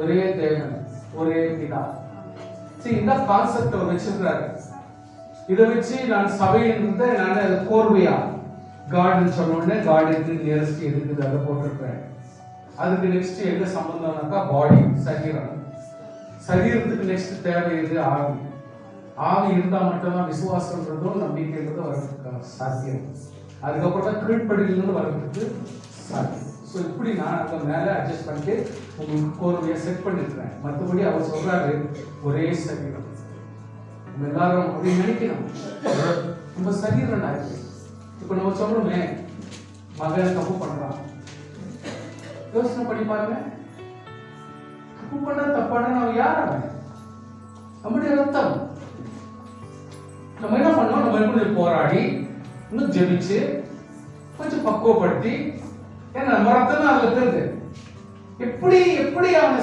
ஒரே தேவன், ஒரே பிதா. இந்த கான்செப்ட் அவர் வச்சிருக்கிறாரு. இதை வச்சு நான் சபையிலிருந்து நான் கோர்வையா கார்டன் சொன்ன உடனே கார்டனுக்கு நியரஸ்ட் இருக்குது அதை போட்டிருக்கிறேன். அதுக்கு நெக்ஸ்ட் எங்க சம்பந்தம்னாக்கா பாடி, சரீரம். சரீரத்துக்கு நெக்ஸ்ட் தேவை இது ஆவி. ஆவி இருந்தா மட்டும்தான் விசுவாசம்ன்றதும் நம்பிக்கைன்றதும் வர்றதுக்கு சாத்தியம். அதுக்கப்புறம் தான் கீழ்ப்படியிலிருந்து வர்றதுக்கு சாத்தியம். ஸோ இப்படி நான் அங்கே மேலே அட்ஜஸ்ட் பண்ணிட்டு உங்களுக்கு கோர்வையை செட் பண்ணிருக்கிறேன். மற்றபடி அவர் சொல்றாரு ஒரே சரீரம். நம்ம எல்லாரும் அப்படி நினைக்கணும். நம்ம சரீரம் இருக்கு. இப்போ நம்ம சொல்றோமே, மகன் தப்பு பண்றான், யோசனை பண்ணி பாருங்க. தப்பு பண்ண தப்பான அவன் யார்? அவன் நம்முடைய ரத்தம். நம்ம என்ன பண்ணோம்? நம்ம எப்படி போராடி இன்னும் ஜெபிச்சு கொஞ்சம் பக்குவப்படுத்தி, ஏன்னா நம்ம ரத்தம் தான் அதுல தெரியுது. எப்படி அவனை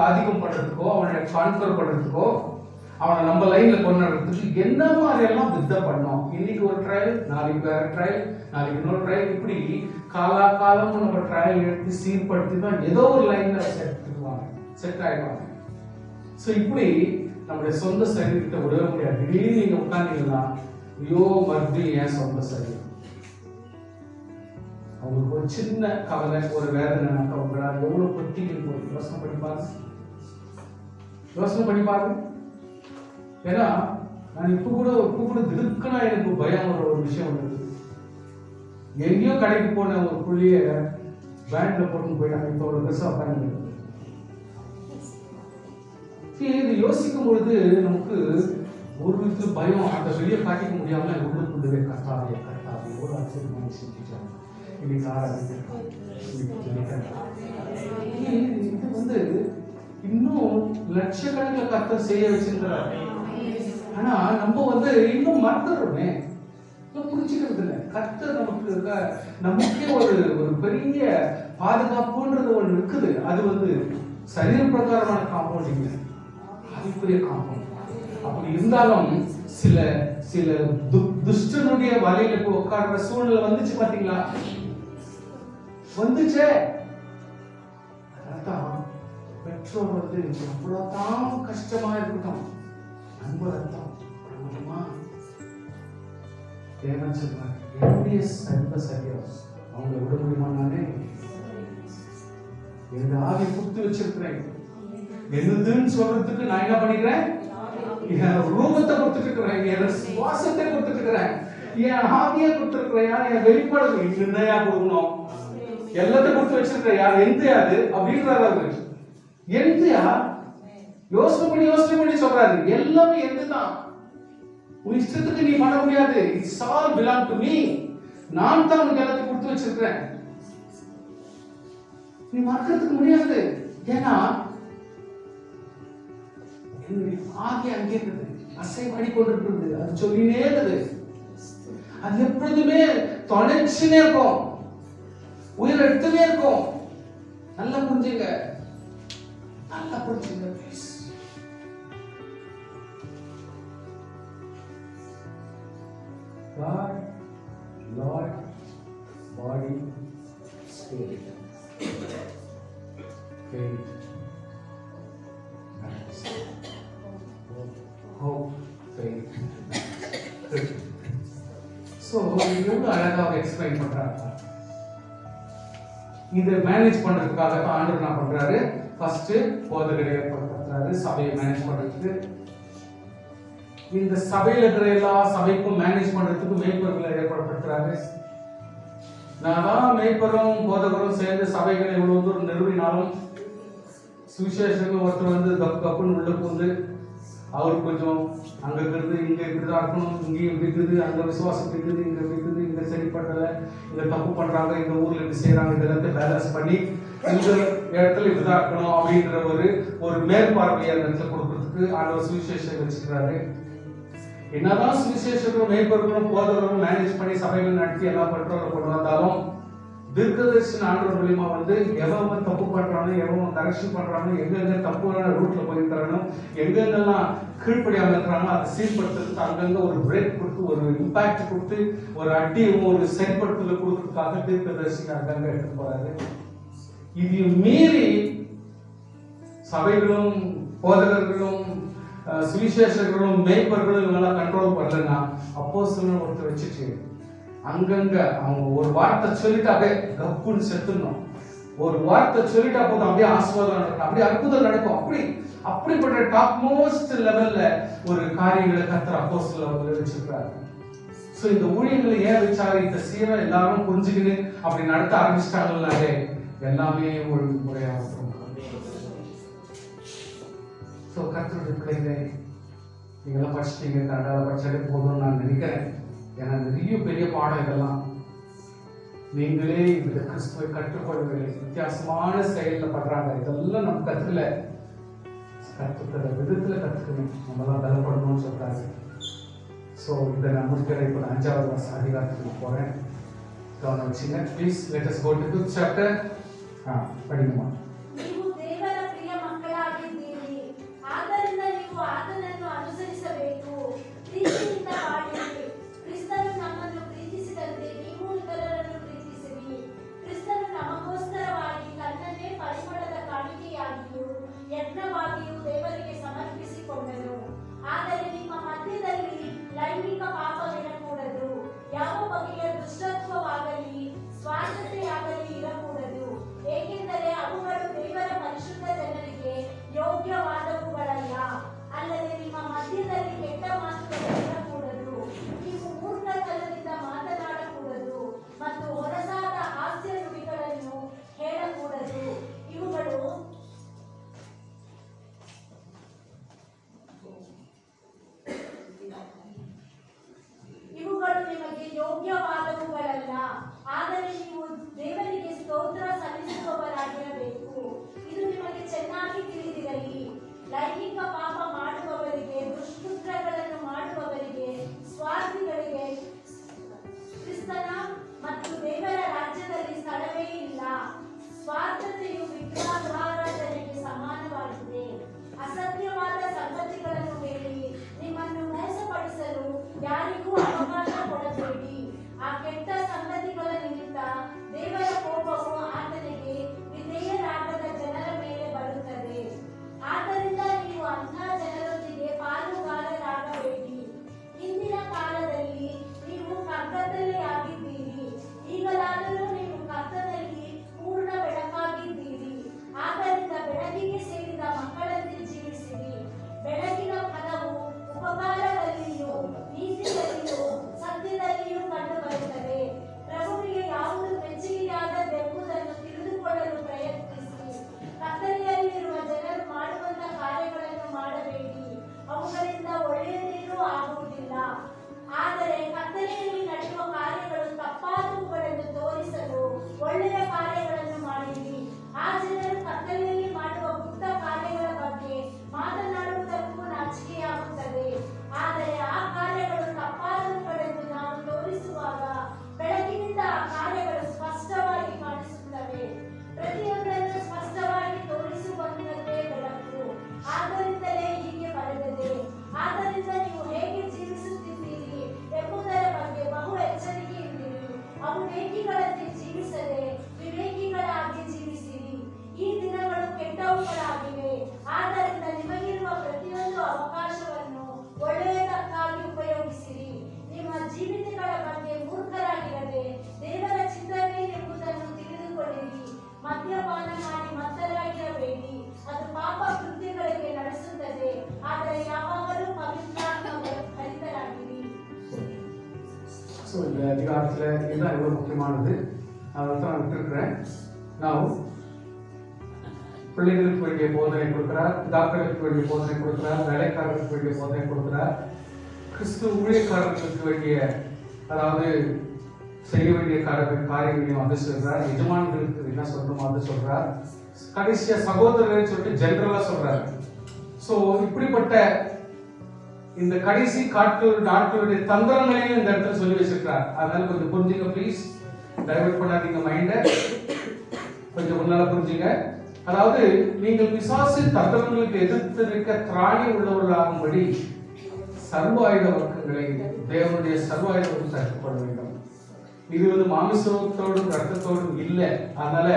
அதிகம் பண்றதுக்கோ, அவனை கான்ஃபர் பண்றதுக்கோ, அவனை நம்ம லைன்ல கொண்டு வரதுக்கு என்ன மாதிரி எல்லாம் வித்த பண்ணோம். இன்னைக்கு ஒரு ட்ரையல், நாளைக்கு வேற ட்ரையல், நாளைக்கு இன்னொரு ட்ரையல், இப்படி காலம் நம்ம ட்ரையல் எடுத்து சீர்படுத்தி தான் ஏதோ ஒரு லைன்ல செட் ஆயிடுவாங்க. ஸோ இப்படி நம்முடைய சொந்த சரீரத்தை விடவே முடியாது. திடீர்னு நீங்க உட்காந்தீங்கன்னா, ஐயோ மறுபடியும் ஏன் சொந்த சரீரம், அவங்களுக்கு ஒரு சின்ன கவலை, ஒரு வேதனை, உங்களால் எவ்வளவு பொத்திக்கு போகுது. யோசனை பண்ணி பாருங்க. ஏன்னா நான் இப்ப கூட திடுக்குனா எனக்கு பயம் வர ஒரு விஷயம் வருது. எங்கேயோ கடைக்கு போன ஒரு புள்ளிய பேண்ட்ல போட்டு போயிட்டாங்க. இப்போ ஒரு பெருசா உட்காந்து இது யோசிக்கும் பொழுது நமக்கு ஒரு விதத்துல பயம். அந்த வெளியே காட்டிக்க முடியாம உள்ளுக்குள்ளே கட்டாவே ஒரு ஆச்சரியமான சிந்திச்சாங்க. இன்னைக்கு இது இன்னும் லட்சக்கணக்கில் கர்த்தர் செய்ய வச்சிருக்கிறார். ஆனா நம்ம இன்னும் மறந்துடுறோமே, புரிஞ்சுக்கிறது இல்லை. கர்த்தர் நமக்கே ஒரு பெரிய பாதுகாப்புன்றது ஒண்ணு இருக்குது. அது சரீர பிரகாரமான காம்பவுண்டிங், அதுக்குரிய காம்பவுண்ட். அப்படி இருந்தாலும் சில துஷ்டனுடைய வலையில போய் உட்கார்ற சூழ்நிலை வந்துச்சு. பாத்தீங்களா? வந்துச்சே. அதான் பெற்றோர் எவ்வளவுதான் கஷ்டமா இருக்கட்டும், அன்பு ரத்தம் தேவன் சொல்றாரு, என்னுடைய சர்வ சரீரம் அவங்க விட முடியுமானாலே என் ஆவி குத்து வச்சிருக்கிறேன். என்னதுன்னு சொல்றதுக்கு நான் என்ன பண்ணிக்கிறேன்? என் ரூபத்தை கொடுத்துட்டு இருக்கிறேன், என் சுவாசத்தை கொடுத்துட்டு இருக்கிறேன், என் ஆவியை கொடுத்துருக்கிறேன், என் வெளிப்பாடு என்னையா கொடுக்கணும், எல்லாத்தையும் கொடுத்து வச்சிருக்கிறேன். யார் எந்தையாது அப்படின்றாரு. எந்தையா? யோசனை பண்ணி சொல்றாரு. எல்லாமே எந்துதான். உன் இஷ்டத்துக்கு நீ பண்ண முடியாது. It's all belong to me. நான் தான் உனக்கு எல்லாத்தையும் கொடுத்து வச்சிருக்கிறேன். நீ மறக்கிறதுக்கு முடியாது. ஏன்னா ஆகிய அங்கே இருக்குது, அசை பண்ணிக்கொண்டிருக்கிறது. அது சொல்லினே இருக்குது. அது எப்பொழுதுமே தொலைச்சுனே இருக்கும், உயிர் எடுத்துனே இருக்கும். நல்லா புரிஞ்சுங்க, நல்லா புரிஞ்சுங்க. God, Lord, body, spirit, faith, hope, faith. So, இவ்வளவு அழகாக எக்ஸ்பிளைன் பண்றாங்க. இதை மேனேஜ் பண்றதுக்காக தான் ஆண்டவர் என்ன பண்றாரு? ஃபர்ஸ்ட் போதகரை ஏற்படுத்துறாரு, சபையை மேனேஜ் பண்றதுக்கு. இந்த சபையில இருக்கிற எல்லா சபைக்கும் மேனேஜ் பண்றதுக்கு மேய்ப்பர்களை ஏற்படுத்துறாரு. நான் தான் மேய்ப்பரும் போதகரும் சேர்ந்து சபைகளை இவ்வளவு தூரம் நிறுவினாலும் சுவிசேஷங்கள் ஒருத்தர் கப்புன்னு உள்ள போந்து அவருக்கு கொஞ்சம் அங்க இருக்கிறது இங்க இருக்கிறதா இருக்கணும், இங்கேயும் இப்படி இருக்குது, அங்க விசுவாசம் இருக்குது, இங்க இருக்குது, இங்க சரிப்பட்டல, இங்க தப்பு பண்றாங்க, இந்த ஊர்ல இப்படி செய்யறாங்க, இதெல்லாம் பேலன்ஸ் பண்ணி இந்த இடத்துல இப்படிதான் இருக்கணும் அப்படின்ற ஒரு மேற்பார்வையை அந்த இடத்துல கொடுக்கறதுக்கு ஆண்டவர் சுவிசேஷம் வச்சுக்கிறாரு. என்னதான் சுவிசேஷங்களும் மேய்ப்பர்களும் போதவர்களும் மேனேஜ் பண்ணி சபைகள் நடத்தி எல்லாம் பண்றவங்க கொண்டு வந்தாலும் தீர்க்கதரிசன ஆண்டவர் மூலியமா எவன் தப்பு பண்றானோ, எவன் கரெக்ஷன் பண்றானோ, எங்கெங்க தப்புவான ரூட்ல போயிருக்கிறானோ, எங்கெங்கெல்லாம் கீழ்ப்படியாம இருக்கிறானோ அதை சீர்படுத்துறதுக்கு அங்கங்க ஒரு பிரேக் கொடுத்து, ஒரு இம்பாக்ட் கொடுத்து, ஒரு அட்டியும் ஒரு செயல்படுத்தல கொடுக்கறதுக்காக தீர்க்கதரிசிக்கு அங்கங்க எடுத்து போறாரு. இது மீறி சபைகளும் போதகர்களும் சுவிசேஷர்களும் மேய்ப்பர்களும் இவங்கெல்லாம் கண்ட்ரோல் பண்ணலன்னா அப்போஸ்தலன் ஒருத்தர் வச்சுட்டு அங்கங்க அவங்க ஒரு வார்த்தை சொல்லிட்டு அப்படியே கப்புன்னு செத்துடணும். ஒரு வார்த்தை சொல்லிட்டா போதும் அப்படியே ஆசீர்வாதம் நடக்கும், அப்படியே அற்புதம் நடக்கும். அப்படிப்பட்ட டாப் மோஸ்ட் லெவல்ல ஒரு காரியங்களை கர்த்தர் அப்போஸ்தலர்கள் வச்சிருக்காரு. சோ இந்த ஊழியர்களை ஏன் வச்சாரு? இந்த சீரை எல்லாரும் புரிஞ்சுக்கின்னு அப்படி நடத்த ஆரம்பிச்சிட்டாங்கன்னாலே எல்லாமே ஒரு முறையாக இருக்கும். ஸோ கர்த்தருடைய பிள்ளைகளை நீங்களாம் படிச்சிட்டீங்க, கரெக்டாக படிச்சாலே போதும்னு நான் நினைக்கிறேன். ஏன்னா நிறைய பெரிய பாடம் இதெல்லாம். நீங்களே இந்த கிறிஸ்துவை கற்றுக்கொள்ளவில்லை, வித்தியாசமான செயலில் படுறாங்க. இதெல்லாம் நம்ம கற்றுக்கல, கற்றுக்கிற விதத்தில் கற்றுக்கணும், நம்மளாம் பலப்படணும்னு சொல்றாரு. ஸோ இதை நான் முடிக்கிற இப்போ 5வது அதிகாரத்துக்கு போகிறேன். கவனம் வச்சுங்க please. Let us go to 5th chapter. படிங்கம்மா. ನೀವು ದೇವರ ಪ್ರಿಯ ಮಕ್ಕಳಾಗಿದ್ದೀರಿ, ಆದ್ದರಿಂದ ನೀವು ಆತನನ್ನು ಅನುಸರಿಸಬೇಕು. ಪ್ರೀತಿಯಿಂದ ಬಾಳಿರಿ. ಕ್ರಿಸ್ತನು ನಮ್ಮನ್ನು ಪ್ರೀತಿಸಿದಂತೆ ನೀವು ಇತರರನ್ನು ಪ್ರೀತಿಸಿರಿ. ಕ್ರಿಸ್ತನು ನಮಗೋಸ್ಕರವಾಗಿ ತನ್ನನ್ನೇ ಪರಿಮಳದ ಕಾಣಿಕೆಯಾಗಿಯೂ ಯಜ್ಞವಾಗಿಯೂ ದೇವರಿಗೆ ಸಮರ್ಪಿಸಿಕೊಂಡನು. ಆದರೆ ನಿಮ್ಮ ಮಧ್ಯದಲ್ಲಿ ಲೈಂಗಿಕ ಪಾಪವಿರಕೂಡದು, ಯಾವ ಬಗೆಯ ದುಷ್ಟತ್ವವಾಗಲಿ ಸ್ವಾರ್ಥತೆಯಾಗಲಿ ಇರಕೂಡದು, ಏಕೆಂದರೆ ಅವುಗಳು ದೇವರ ಪರಿಶುದ್ಧ ಜನರಿಗೆ ಯೋಗ್ಯವಾದವುಗಳಲ್ಲ. ಅಲ್ಲದೆ ನಿಮ್ಮ ಮಧ್ಯದಲ್ಲಿ ಕೆಟ್ಟ ಮಾತುಗಳು ಇರಕೂಡದು, ನೀವು ಮೂರ್ಖತನದಿಂದ ಮಾತನಾಡಕೂಡದು ಮತ್ತು ಹೊರಸಾದ ಹಾಸ್ಯ ನುಡಿಗಳನ್ನು ಹೇಳಕೂಡದು. ಇವುಗಳು ನಿಮಗೆ ಯೋಗ್ಯವಾದವುಗಳಲ್ಲ. ಆದರೆ ನೀವು ದೇವರಿಗೆ ಸ್ತೋತ್ರ ಸಲ್ಲಿಸುವವರಾಗಿರಬೇಕು. ಇದು ನಿಮಗೆ ಚೆನ್ನಾಗಿ ತಿಳಿದಿರಲಿ. ಲೈಂಗಿಕ ಪಾಪ ಮಾಡುವವರಿಗೆ, ದುಷ್ಕೃತ್ಯಗಳನ್ನು ಮಾಡುವವರಿಗೆ, ಸ್ವಾರ್ಥಿಗಳಿಗೆ ಕ್ರಿಸ್ತನ ಮತ್ತು ದೇವರ ರಾಜ್ಯದಲ್ಲಿ ಸ್ಥಳವೇ ಇಲ್ಲ. ಸ್ವಾರ್ಥತೆಯು ವಿಗ್ರಹಾರಾಧನೆಗೆ ಸಮಾನವಾಗಿದೆ. ಅಸತ್ಯವಾದ ಸಂಗತಿಗಳನ್ನು ಹೇಳಿ ನಿಮ್ಮನ್ನು ಮೋಸಪಡಿಸಲು ಯಾರಿಗೂ ಅವಕಾಶ ಕೊಡಬೇಡಿ. ಆ ಕೆಟ್ಟ ಸಂಗತಿಗಳ ನಿಮಿತ್ತ ದೇವರ ಕೋಪವು ಆತನಿಗೆ ವಿಧೇಯರಾಗದ ಜನರ ಮೇಲೆ ಬರುತ್ತದೆ. ಆದ್ದರಿಂದ ನೀವು ಅಂಥ ಜನರೊಂದಿಗೆ ಪಾಲುಗಾರರಾಗಬೇಡಿ. ಹಿಂದಿನ ಕಾಲದಲ್ಲಿ ನೀವು ಕರ್ತನಲ್ಲಿ ಆಗಿದ್ದೀರಿ, ಈಗಲಾದರೂ ನೀವು ಕರ್ತನಲ್ಲಿ ಪೂರ್ಣ ಬೆಳಕಾಗಿದ್ದೀರಿ. ಆದ್ದರಿಂದ ಬೆಳಕಿಗೆ ಸೇರಿದ ಮಕ್ಕಳಂತೆ ಜೀವಿಸಿರಿ. ಬೆಳಕಿನ ಫಲವು ಉಪಕಾರದಲ್ಲಿಯೂ ನೀತಿಯಲ್ಲಿಯೂ ಸತ್ಯದಲ್ಲಿಯೂ ಕಂಡುಬರುತ್ತದೆ. ಪ್ರಭುವಿಗೆ ಯಾವುದು ಮೆಚ್ಚುಗೆಯಾದದೆಂಬುದನ್ನು ತಿಳಿದುಕೊಳ್ಳಲು ಪ್ರಯತ್ನಿಸಿ. ಕತ್ತಲೆಯಲ್ಲಿರುವ ಜನರು ಮಾಡುವಂತ ಕಾರ್ಯಗಳನ್ನು ಮಾಡಬೇಡಿ, ಅವುಗಳಿಂದ ಒಳ್ಳೆಯದೇನೂ ಆಗುವುದಿಲ್ಲ. ಆದರೆ ಕತ್ತಲೆಯಲ್ಲಿ ನಡೆಯುವ ಕಾರ್ಯಗಳು ತಪ್ಪಾದವುಗಳನ್ನು ತೋರಿಸಲು ಒಳ್ಳೆಯ ಕಾರ್ಯಗಳನ್ನು ಮಾಡಿರಿ. ಆ ಜನರು ಕತ್ತಲೆಯಲ್ಲಿ ಮಾಡುವ ಗುಪ್ತ ಕಾರ್ಯಗಳ ಬಗ್ಗೆ ಮಾತನಾಡುವುದಕ್ಕೂ ನಾಚಿಕೆಯಾಗುತ್ತದೆ. ಆದರೆ ಆ ಕಾರ್ಯಗಳು ತಪ್ಪಾದವುಗಳೆಂದು ನಾವು ತೋರಿಸುವಾಗ ಬೆಳಕಿನಿಂದ ಆ ಕಾರ್ಯಗಳು ಸ್ಪಷ್ಟವಾಗಿ ಕಾಣಿಸುತ್ತವೆ. ಪ್ರತಿಯೊಂದನ್ನು ಸ್ಪಷ್ಟವಾಗಿ ತೋರಿಸುವಂತದ್ದೇ ಬೆಳಕು. ಆದ್ದರಿಂದಲೇ ಹೀಗೆ ಬರೆದಿದೆ, ಆದ್ದರಿಂದ ನೀವು ಹೇಗೆ ಜೀವಿಸುತ್ತಿದ್ದೀರಿ ಎಂಬುದರ ಬಗ್ಗೆ ಬಹು ಎಚ್ಚರಿಕೆಯಿಂದಿರಿ. ಅವಿವೇಕಿಗಳಂತೆ ಜೀವಿಸದೆ ವಿವೇಕಿಗಳಾಗಿ ಜೀವಿಸಿರಿ. ಈ ದಿನಗಳು ಕೆಟ್ಟವುಗಳಾಗಿವೆ. ಆದ್ದರಿಂದ ನಿಮಗಿರುವ ಪ್ರತಿಯೊಂದು ಅವಕಾಶವನ್ನು ಒಳ್ಳೆಯದಕ್ಕಾಗಿ ಉಪಯೋಗಿಸಿರಿ. ನಿಮ್ಮ ಜೀವಿತಗಳ ಬಗ್ಗೆ ಮೂರ್ಖರಾಗಿರದೆ ದೇವರ ಚಿತ್ತವೇನೆಂಬುದನ್ನು ತಿಳಿದುಕೊಳ್ಳಿರಿ. ಮದ್ಯಪಾನ ಮಾಡಿ ಮತ್ತರಾಗಿರಬೇಡಿ, ಅದು ಪಾಪ ಕೃತ್ಯಗಳಿಗೆ ನಡೆಸುತ್ತದೆ. ಆದರೆ ಯಾವಾಗಲೂ ಪವಿತ್ರಾತ್ಮ ಭರಿತರಾಗಿರಿ. இந்த அதிகாரத்தில் இதுதான் எவ்வளோ முக்கியமானது. அதை தான் நான் விட்டுருக்கிறேன். நான் பிள்ளைகளுக்கு வேண்டிய போதனை கொடுக்கிறார், டாக்டர்களுக்கு வேண்டிய போதனை கொடுக்கிறார், வேலைக்காரர்களுக்கு வேண்டிய போதனை கொடுக்கிறார், கிறிஸ்துவ ஊழியக்காரர்களுக்கு வேண்டிய, அதாவது செய்ய வேண்டிய காரியங்களையும் வந்து சொல்றார், எஜமான்களுக்கு என்ன சொல்லணுமோ அது சொல்றார், கடைசியா சகோதரர்கள் சொல்லிட்டு ஜெனரலா சொல்றாரு. ஸோ இப்படிப்பட்ட இந்த கடைசி டாக்டருடைய தந்திரங்களையும் இந்த இடத்துல சொல்லி வச்சிருக்கார். அதனால கொஞ்சம் புரிஞ்சுங்க ப்ளீஸ், டைவர்ட் பண்ணாதீங்க மைண்ட, கொஞ்சம் முன்னால புரிஞ்சுங்க. அதாவது நீங்கள் பிசாசின் தந்திரங்களுக்கு எதிர்த்து நிற்க திராணி உள்ளவர்களாகும்படி சர்வாயுத வர்க்கங்களை, தேவனுடைய சர்வாயுத வர்க்கம் கற்றுக்கொள்ள வேண்டும். இது மாமிசத்தோடும் ரத்தத்தோடும் இல்லை. அதனால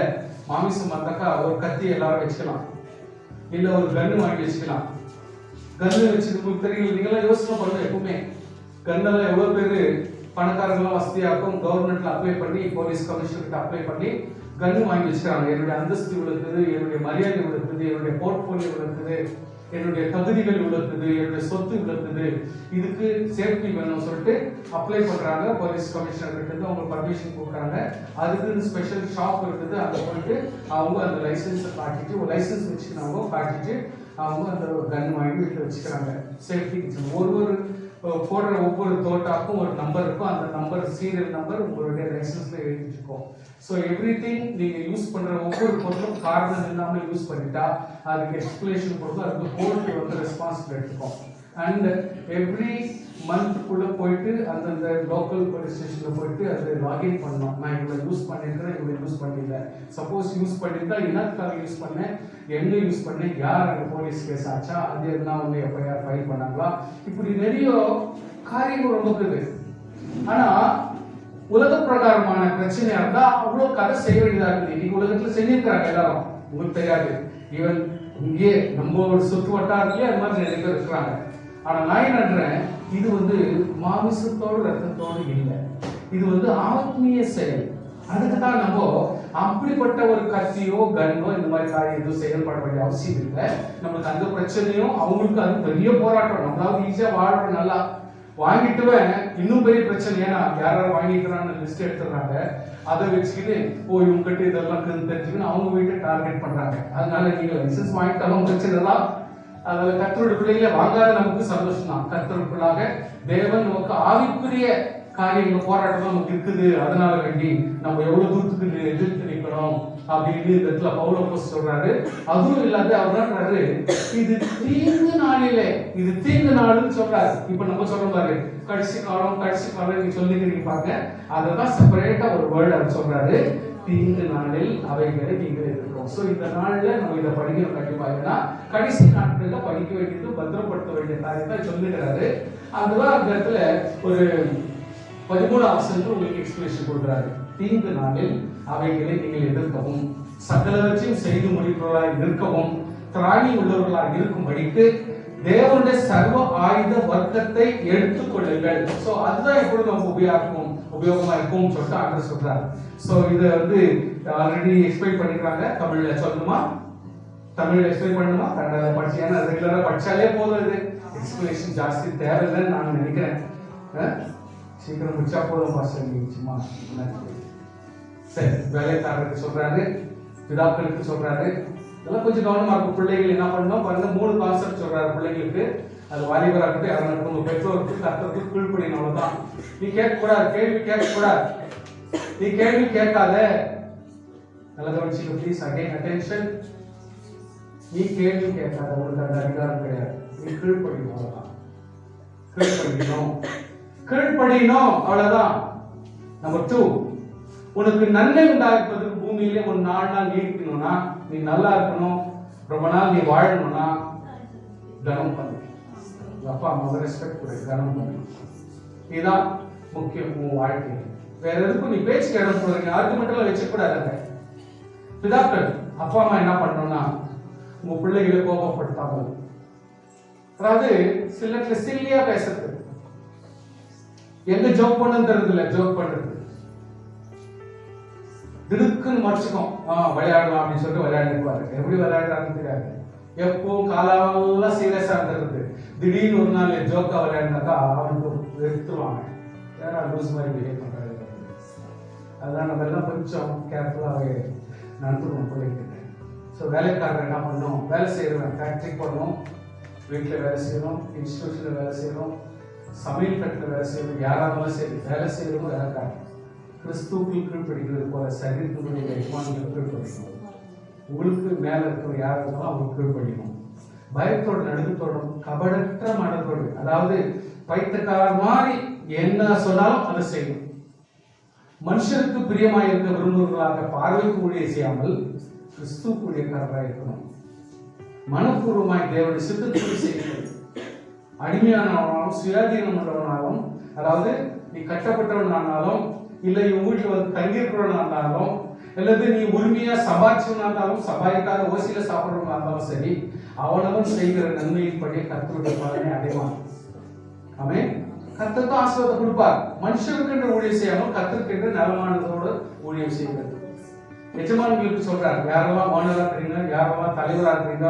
மாமிசம் வந்தாக்கா ஒரு கத்தி எல்லாரும் வச்சுக்கலாம், இல்ல ஒரு கன்னு வாங்கி வச்சுக்கலாம். கன்னு வச்சு உங்களுக்கு தெரியல, நீங்களாம் யோசனை பண்ணுங்க. எப்பவுமே கன்னெல்லாம் எவ்வளவு பேரு பணக்காரங்களாம் வசதியாக்கும் கவர்மெண்ட்ல அப்ளை பண்ணி, போலீஸ் கமிஷனருக்கு அப்ளை பண்ணி கன்னு வாங்கி வச்சுக்கிறாங்க. என்னுடைய அந்தஸ்து விழுக்குது, என்னுடைய மரியாதை விழுக்குது, என்னுடைய போர்ட்போலியோ விழுக்குது, என்னுடைய தகுதிகள் விழுக்குது, என்னுடைய சொத்து விழுக்குது, இதுக்கு சேஃப்டி வேணும்னு சொல்லிட்டு அப்ளை பண்றாங்க. போலீஸ் கமிஷனர் கிட்ட இருந்து அவங்க பர்மிஷன் கொடுக்குறாங்க. அதுக்கு ஸ்பெஷல் ஷாப் இருக்குது, அங்க போயிட்டு அவங்க அந்த லைசன்ஸை காட்டிட்டு, ஒரு லைசன்ஸ் வச்சுக்கிறவங்க காட்டிட்டு அவங்க அந்த கன் வாங்கி வீட்டில் வச்சுக்கிறாங்க. சேஃப்டி ஒரு போடுற ஒவ்வொரு தோட்டாக்கும் ஒரு நம்பர் இருக்கும். அந்த நம்பர் சீரியல் நம்பர் உங்களுடைய லைசன்ஸ்ல எழுதிருக்கும். ஸோ எவ்ரிதிங் நீங்க யூஸ் பண்ற ஒவ்வொரு பொருளும் காரணம் இல்லாமல் யூஸ் பண்ணிட்டா அதுக்கு எக்ஸ்பிளேஷன் கொடுத்து அதுக்கு கோர்ட் வந்து ரெஸ்பான்சிபிள் எடுத்துக்கும். அண்ட் எவ்ரி மந்த்க்குள்ள போயிட்டு அந்தந்த லோக்கல் போலீஸ் ஸ்டேஷன்ல போயிட்டு அதை லாகின் பண்ணணும். நான் இவ்வளவு யூஸ் பண்ணிருக்கிறேன், இவ்வளவு யூஸ் பண்ணல. சப்போஸ் யூஸ் பண்ணிருந்தா என்னத்துக்காக யூஸ் பண்ணேன், எங்க யூஸ் பண்ணேன், யார் அங்க போலீஸ் கேஸ் ஆச்சா, அது எதுனா வந்து எஃப்ஐஆர் ஃபைல் பண்ணாங்களா, இப்படி நிறைய காரியங்கள் ரொம்ப இருக்குது. ஆனா உலக பிரகாரமான பிரச்சனையா இருந்தா அவ்வளவு கதை செய்ய வேண்டியதா இருக்குது. இன்னைக்கு உலகத்துல செஞ்சிருக்கிறாங்க எல்லாரும், உங்களுக்கு தெரியாது. ஈவன் இங்கே நம்ம ஒரு சுற்று வட்டாரத்திலே அது மாதிரி நிறைய பேர் இருக்கிறாங்க. ஆனா நான் என்ன நடுறேன், இது வந்து மாமிசத்தோடு ரத்தத்தோடு இல்லை, இது வந்து ஆத்மீய செயல். அதுக்கு தான் நம்ம அப்படிப்பட்ட ஒரு கத்தியோ கன்னோ இந்த மாதிரி காரியம் எதுவும் செயல்பட வேண்டிய அவசியம் இல்லை. நம்மளுக்கு அந்த பிரச்சனையும் அவங்களுக்கு அது பெரிய போராட்டம். நம்மளாவது ஈஸியா வாழ்றோம், நல்லா வாங்கிட்டுவேன், இன்னும் பெரிய பிரச்சனை. ஏன்னா யாராவது வாங்கிக்கிறான்னு லிஸ்ட் எடுத்துடுறாங்க. அதை வச்சுக்கிட்டு இவங்க கிட்ட இதெல்லாம் தெரிஞ்சுக்கணும் அவங்க வீட்டை டார்கெட் பண்றாங்க. அதனால நீங்க லைசன்ஸ் வாங்கிட்டாலும் பிரச்சனை தான். அதில் கர்த்தருடைய பிள்ளைகளை வாங்காத நமக்கு சந்தோஷம் தான். கர்த்தருக்குள்ளாக தேவன் நமக்கு ஆவிக்குரிய காரியங்கள் போராட்டம் நமக்கு இருக்குது. அதனால வேண்டி நம்ம எவ்வளவு தூரத்துக்கு எதிர்த்து நிற்கணும் அப்படின்னு இந்த இடத்துல பவுலப்போஸ்தலன் சொல்றாரு. அதுவும் இல்லாத அவர் இது தீங்கு நாளிலே, இது தீங்கு நாளுன்னு சொல்றாரு. இப்ப நம்ம சொல்ற பாரு கடைசி காலம் நீங்க சொல்லிக்கிறீங்க பாருங்க, அததான் செப்பரேட்டா ஒரு வேர்டு அவர் சொல்றாரு. தீங்கு நாளில் அவைகளை நீங்கள் எதிர்க்கிறோம். சோ இந்த நாள்ல நம்ம இதை படிக்கணும் கண்டிப்பா. ஏன்னா கடைசி நாட்கள்ல படிக்க வேண்டியது பத்திரப்படுத்த வேண்டிய காரியத்தை சொல்லுகிறாரு. அதுதான் அந்த இடத்துல ஒரு 13ஆம் வசனத்துல உங்களுக்கு எக்ஸ்பிளேஷன் கொடுக்குறாரு. தீங்கு நாளில் அவைகளை நீங்கள் எதிர்க்கவும், சகலவற்றையும் செய்து முடிப்பவர்களாய் இருக்கவும், திராணி உள்ளவர்களாக இருக்கும்படிக்கு தேவனுடைய சர்வ ஆயுத வர்க்கத்தை எடுத்துக் கொள்ளுங்கள். சோ அதுதான் எப்பொழுது நமக்கு உபயோகமா இருக்கும் சொல்லிட்டு ஆண்டவர் சொல்றாரு. சோ இத வந்து ஆல்ரெடி எக்ஸ்பிளைன் பண்ணிக்கிறாங்க. தமிழ்ல சொல்லணுமா, தமிழ்ல எக்ஸ்பிளைன் பண்ணணுமா, கன்னடா படிச்சு, ஏன்னா ரெகுலரா படிச்சாலே போதும், இது எக்ஸ்பிளேஷன் ஜாஸ்தி தேவையில்லைன்னு நான் நினைக்கிறேன். சீக்கிரம் முடிச்சா போதும் பாஸ்டர், நீங்க சும்மா. சரி, வேலைக்காரருக்கு சொல்றாரு, பிதாக்களுக்கு சொல்றாரு. இதெல்லாம் கொஞ்சம் கவனமா இருக்கும். பிள்ளைகள் என்ன பண்ணணும் பாருங்க, 3 கான்செப்ட் சொல்றாரு பிள்ளைங்களுக்கு. அது வாலிபரா இருக்கட்டும், யாரும் இருக்கட்டும், உங்க பெற்றோருக்கு கர்த்தருக்கு கீழ்ப்படியணும். அவ்வளவுதான். நீ கேட்கக்கூடாது, கேள்வி கேட்கக்கூடாது, நீ கேள்வி கேட்காத. நல்லா கவனிச்சுக்க ப்ளீஸ், அகைன் அட்டென்ஷன். நீ கேள்வி கேட்காத, உனக்கு அந்த அதிகாரம் கிடையாது. நீ கீழ்ப்படியணும், அவ்வளவுதான். கீழ்ப்படியணும் அவ்வளவுதான். நம்பர் 2, உனக்கு நன்மை உண்டாக்குவதற்கு பூமியிலே ஒரு 4 நாள் நீடிக்கணும்னா, நீ நல்லா இருக்கணும், ரொம்ப நாள் நீ வாழணும்னா கனம் பண்ணு. அப்பா அம்மாவை ரெஸ்பெக்ட் கொடு, கனம் பண்ணு. இதுதான் முக்கியம் உன் வாழ்க்கை. வேற எதுக்கும் நீ பேச்சு இடம் போடுறீங்க, ஆர்குமெண்ட்ல வச்சுக்கூடாதுங்க. பிதாக்கள் அப்பா அம்மா என்ன பண்ணணும்னா, உங்க பிள்ளைகளை கோபப்படுத்தாமல், அதாவது சில சில்லியா பேசுறது, எங்க ஜோக் பண்ணு தெரியுதுல, ஜோக் பண்றது திடுக்குன்னு மறைச்சுக்கும். விளையாடலாம் அப்படின்னு சொல்லிட்டு விளையாடுவாரு. எப்படி விளையாடுறாருன்னு தெரியாது. எப்பவும் காலாவெல்லாம் சீரியஸா இருந்துருது. திடீர்னு ஒரு நாள் ஜோக்கா விளையாடினாக்கா அவனுக்கு எடுத்துருவாங்க. ஏன்னா லூஸ் மாதிரி பிஹேவ் பண்றாரு. அதனால நம்ம எல்லாம் கொஞ்சம் கேர்ஃபுல்லாகவே நடத்துக்கணும் பிள்ளைகிட்ட. ஸோ வேலைக்காரர் என்ன பண்ணணும், வேலை செய்யறவன் ஃபேக்டரி போடணும், வீட்டில் வேலை செய்யணும், இன்ஸ்டிடியூஷன்ல வேலை செய்யணும், சமையல் கட்டில் வேலை செய்யணும், யாராலும் சரி வேலை செய்யணும். வேலைக்காரன் கிறிஸ்துவுக்கு கீழ்ப்படிக்கிறது போல சரீரத்தினுடைய எஜமான்களுக்கு கீழ்ப்படிக்கணும். உங்களுக்கு மேல இருக்கிற யார் இருந்தாலும் அவங்களுக்கு கீழ்ப்படிக்கணும். பயத்தோடு, நடுக்கத்தோடும், கபடற்ற மனத்தோடு, அதாவது பைத்தியக்கார மாதிரி என்ன சொன்னாலும் அதை செய்யணும். மனுஷருக்கு பிரியமாய் இருக்க விரும்புவர்களாக பார்வைக்கு ஊழியம் செய்யாமல் கிறிஸ்துவுக்கு ஊழியக்காரராக இருக்கணும். மனப்பூர்வமாய் தேவனுடைய சித்தத்தை செய்யணும். அடிமையானவனாலும் சுயாதீனம் உள்ளவனாலும், அதாவது நீ கட்டப்பட்டவனானாலும், இல்லை உன் வீட்டுல வந்து தங்கியிருக்கிறவனா இருந்தாலும், அல்லது நீ உரிமையா சம்பாதிச்சவனா இருந்தாலும், சம்பாதிக்காத ஓசியில சாப்பிடுறவனா இருந்தாலும் சரி, அவனவன் செய்கிற நன்மையின் படியே கர்த்தருடைய பலனை அடைவான். ஆமென். கர்த்தருக்கு ஆசீர்வாதம் கொடுப்பார். மனுஷனுக்கு என்று ஊழியம் செய்யாமல் கர்த்தருக்கு என்று நலமானதோடு ஊழியம் செய்கிறது. எஜமான்களுக்கு சொல்றாரு, யாரெல்லாம் ஓனரா இருக்கிறீங்க, யாரெல்லாம் தலைவரா இருக்கிறீங்க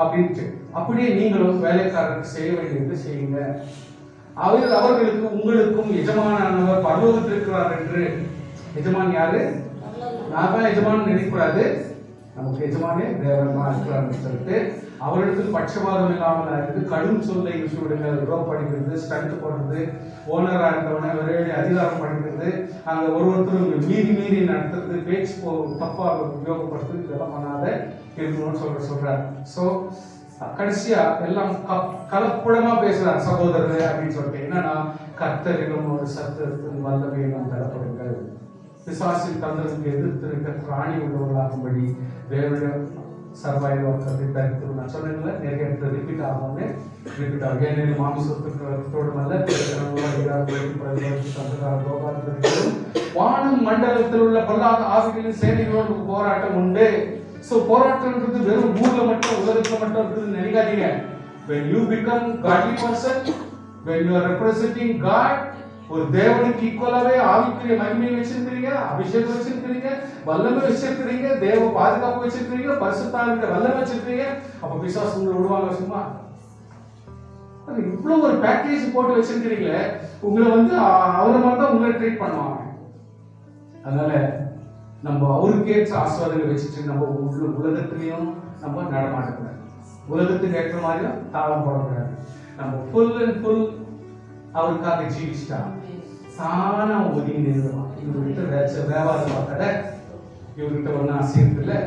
அப்படின்ட்டு, அப்படியே நீங்களும் வேலைக்காரருக்கு செய்ய வேண்டியது செய்யுங்க. அவர்களுக்கு உங்களுக்கும் எஜமானவர் பரலோகத்தில் இருக்கிறார் என்று. எஜமான் யாரு? நான் தான் எஜமான் நினைக்கக்கூடாது. நமக்கு எஜமானே தேவன் தான் இருக்கிறார் சொல்லிட்டு அவரிடத்தில் பட்சபாதம் இல்லாமல் இருக்கு. கடும் சொல்லை விட்டுவிடுங்கள். ரோப் அடிக்கிறது, ஸ்டண்ட் போடுறது, ஓனரா இருந்தவன ஒரே அதிகாரம் படிக்கிறது, அங்க ஒருத்தரும் மீறி நடத்துறது, பேச்சு தப்பா உபயோகப்படுத்துறது, இதெல்லாம் பண்ணாத இருக்கணும்னு சொல்றாரு. சோ கடைசியா எல்லாம் கலப்புடமா பேசுறார் சகோதரர் அப்படின்னு சொல்லிட்டு. என்னன்னா, கர்த்தரிலும் ஒரு சத்தத்தின் வல்லமையிலும் தரப்படுங்கள், பிசாசின் தந்திரத்துக்கு எதிர்த்து இருக்க திராணி உள்ளவர்களாகும்படி தேவனுடைய சர்வாயுத வர்க்கத்தை தரித்து. நான் சொன்னேன்ல, நிறைய ரிப்பீட் ஆகும். ஏனெனில் மாமிசத்தோடு அல்ல, வானம் மண்டலத்தில் உள்ள பொல்லாத ஆவிகளின் சேனைகளோடு போராட்டம் உண்டு. சோ போராட்டம்ன்றது வெறும் ஊர்ல மட்டும், உலகத்துல மட்டும் இருக்குது நினைக்காதீங்க. when you become godly person, when you are representing God, ஒரு தேவனுக்கு ஈக்குவலாவே ஆவிக்குரிய மகிமையை வச்சிருக்கிறீங்க, அபிஷேகம் வச்சிருக்கிறீங்க, வல்லமை வச்சிருக்கிறீங்க, தேவ பாதுகாப்பு வச்சிருக்கிறீங்க, பரிசுத்தாவியோட வல்லமை வச்சிருக்கிறீங்க. அப்ப பிசாசு உங்களை விடுவாங்க சும்மா? இவ்வளவு ஒரு பேக்கேஜ் போட்டு வச்சிருக்கிறீங்களே, உங்களை அவரை மாதிரி தான் உங்களை ட்ரீட் பண்ணுவாங்க. அதனால நம்ம அவருக்கு ஏற்ற ஆசீர்வாதங்களை வச்சுட்டு நம்ம உலகத்திலையும் நம்ம நடமாடக்கூடாது, உலகத்துக்கு ஏற்ற மாதிரியும் தாளம் போடக்கூடாது. நம்ம ஃபுல் அண்ட் ஃபுல் அவருக்காக ஜீவிச்சிட்டா தானா ஒதுங்கி நிறுவனம். இவர்கிட்ட வியாபாரம் பார்க்கல, இவர்கிட்ட ஒன்றும் அசியத்து இல்லை,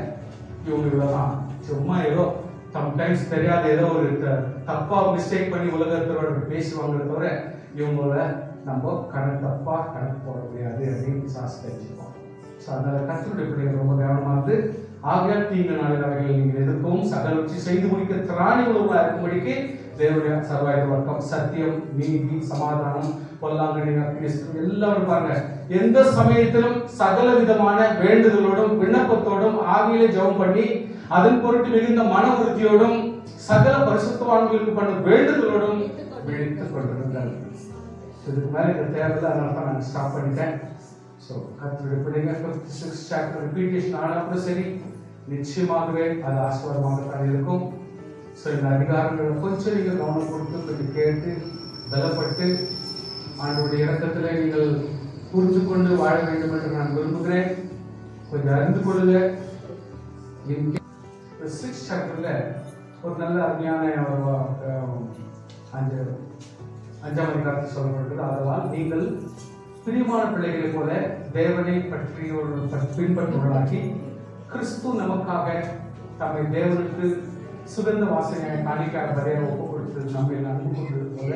இவங்க இவ்வளவுதான் சும்மா ஏதோ சம்டைம்ஸ் தெரியாத ஏதோ ஒரு தப்பா மிஸ்டேக் பண்ணி உலகத்தோட பேசுவாங்க தவிர இவங்கள நம்ம தப்பா கணக்கு போட முடியாது அப்படின்னு சாஸ் தெரிஞ்சுப்போம். ஸோ அதனால கர்த்தருடைய பிள்ளைகள் ரொம்ப கவனமா இருந்து, ஆகையால் தீங்கு நாளில் அவைகளை நீங்கள் எதிர்க்கவும் சகல வச்சு செய்து முடிக்க திராணி உள்ளவர்களா இருக்கும்படிக்கு தேவனுடைய சர்வாயுத வர்க்கம், சத்தியம், நீதி, சமாதானம், பொல்லாங்கனி, கிறிஸ்து எல்லாரும் பாருங்க, எந்த சமயத்திலும் சகல விதமான வேண்டுதலோடும் விண்ணப்பத்தோடும் ஆவியிலே ஜெபம் பண்ணி அதன் பொருட்டு மிகுந்த மன உறுதியோடும் சகல பரிசுத்தவான்களுக்கு பண்ண வேண்டுதலோடும் விழித்துக் கொண்டிருந்தார். இதுக்கு மேல இந்த தேவையில்லை, அதனால தான் நான் ஸ்டாப் பண்ணிட்டேன். ஸோ கர்த்தருடைய பிள்ளைங்க 56 சாப்டர் ரிப்பீட்டேஷன் ஆனால் கூட சரி, நிச்சயமாகவே அது ஆசீர்வாதமாக தான் இருக்கும். ஸோ இந்த அதிகாரங்களை கொஞ்சம் நீங்கள் கவனம் கொடுத்து கொஞ்சம் கேட்டு பலப்பட்டு ஆண்டவருடைய இரக்கத்தில் நீங்கள் புரிந்து கொண்டு வாழ வேண்டும் என்று நான் விரும்புகிறேன். கொஞ்சம் அறிந்து கொள்ளுங்க. 6 சாப்டர்ல ஒரு நல்ல அருமையான அஞ்சாம் அதிகாரத்தை சொல்லப்பட்டது. அதனால் நீங்கள் பிரியமான பிள்ளைகளை போல தேவனை பற்றி பின்பற்றுவர்களாகி கிறிஸ்து நமக்காக தம்மை தேவனுக்கு சுகந்த வாசனையை காணிக்காக வரைய ஒப்புக் கொடுத்து நம்மை அன்பு கொண்டது போல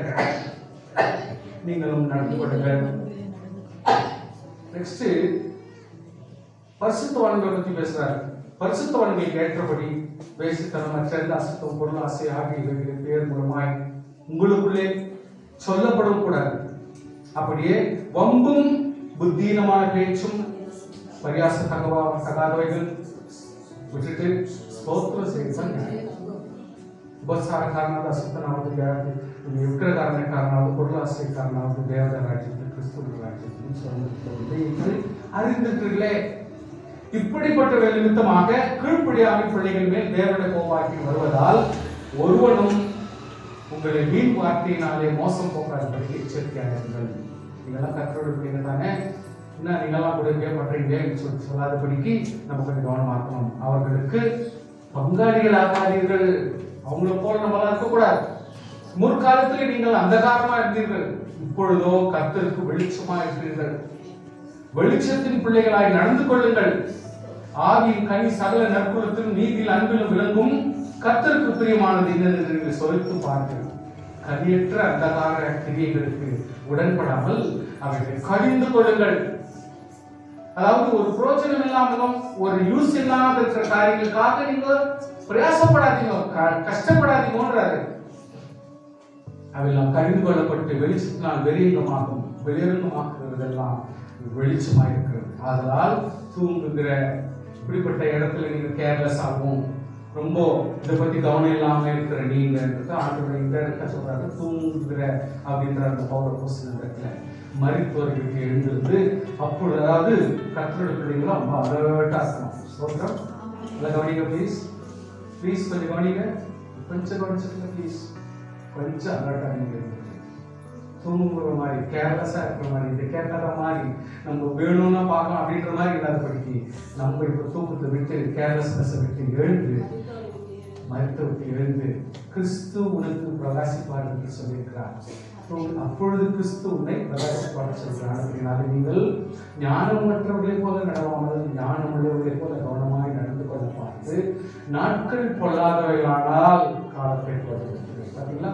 நீங்களும் நடந்து கொள்ளுங்கள். நெக்ஸ்ட் பரிசுத்தவான்களை பற்றி பேசுறாரு. பரிசுத்தவான்களுக்கு ஏற்றபடி வேசித்தனம், செல்ல அசுத்தம், பொருள் ஆசை ஆகியவைகளின் பெயர் மூலமாய் உங்களுக்குள்ளே சொல்லப்படவும் கூடாது. அப்படியே வம்பும் புத்தீனமான பேச்சும் பரியாச தகாதவைகள் விட்டுட்டு ஸ்தோத்திரம் செய்ய உபசாரக்காரனாவது, அசுத்தனாவது, விக்கிரகாரனாவது, பொருளாசைக்காரனாவது தேவத ராஜ்யத்தில் கிறிஸ்துவ ராஜ்யத்தில் சொல்லிட்டு அறிந்திருக்கிறீர்களே. இப்படிப்பட்ட நிமித்தமாக கீழ்ப்படியாமை பிள்ளைகள் மேல் தேவனுடைய கோபாக்கி வருவதால் ஒருவனும் உங்களை வீண் வார்த்தையினாலே மோசம் போக்காதபடி எச்சரிக்கையாக இருங்கள். நீங்களாம் கர்த்தரோட பிள்ளைங்க தானே, என்ன நீங்களாம் கூட பண்றீங்களேன்னு சொல்லாதபடிக்கு நம்ம கொஞ்சம் கவனமா இருக்கணும். அவர்களுக்கு பங்காளிகள் ஆகாதீர்கள். அவங்கள போல நம்மளாம் இருக்கக்கூடாது. முற்காலத்தில் நீங்கள் அந்தகாரமா இருந்தீர்கள், இப்பொழுதோ கர்த்தருக்கு வெளிச்சமா இருக்கிறீர்கள். வெளிச்சத்தின் பிள்ளைகளாய் நடந்து கொள்ளுங்கள். ஆவியின் கனி சகல நற்குணத்திலும் நீதியில் அன்பிலும் விளங்கும் கர்த்தருக்கு பிரியமானது என்னென்று நீங்கள் சொலித்து பாருங்கள். கனியற்ற அந்தகார கிரியைகளுக்கு உடன்படாமல் அவைகளை கடிந்து கொள்ளுங்கள். அதாவது ஒரு பிரோஜனம் இல்லாமலும் ஒரு யூஸ் இல்லாமல் இருக்கிற காரியங்களுக்காக நீங்க பிரயாசப்படாதீங்க, கஷ்டப்படாதீங்கன்றாரு. அவையெல்லாம் கடிந்து கொள்ளப்பட்டு வெளிச்சத்தினால் வெளியரங்கமாக்குறதெல்லாம் வெளிச்சமாக இருக்கிறது. அதனால் தூங்குகிற இப்படிப்பட்ட இடத்துல நீங்க கேர்லெஸ் ஆகும், ரொம்ப இதை பத்தி கவனம் இல்லாம இருக்கிற நீங்க ஆண்டவரை இந்த இடத்துல சொல்றாங்க. தூங்குகிற அப்படின்ற அந்த பவர் போஸ்ட் இடத்துல மரித்தோர்களுக்கு எழுந்திருந்து அப்பொழுது, அதாவது கர்த்தருடைய பிள்ளைங்களும் ரொம்ப அலர்ட்டா இருக்கணும். சொல்றோம், அதை கவனிங்க ப்ளீஸ், கொஞ்சம் கவனிங்க, கொஞ்சம் கவனிச்சுக்கல ப்ளீஸ், கொஞ்சம் அலர்ட்டா நீங்க தூங்குற மாதிரி, கேர்லெஸ்ஸா இருக்கிற மாதிரி, இந்த கேட்டாத மாதிரி நம்ம வேணும்னா பார்க்கலாம் அப்படின்ற மாதிரி இல்லாத படிக்கு நம்ம இப்போ தூக்கத்தை விட்டு கேர்லெஸ்னஸை விட்டு எழுந்து மருத்துவத்தை எழுந்து கிறிஸ்து உனக்கு பிரகாசிப்பார் என்று சொல்லியிருக்கிறார். அப்பொழுது கிறிஸ்து உன்னை பிரகாசிப்பார் சொல்கிறார். அப்படினால நீங்கள் ஞானமற்றவர்களைப் போல நடவாமல் ஞானமுள்ளவர்களைப் போல கவனமாய் நடந்து கொள்ள பார்த்து நாட்கள் பொல்லாதவைகளானால் காலத்தை பார்த்தீங்களா?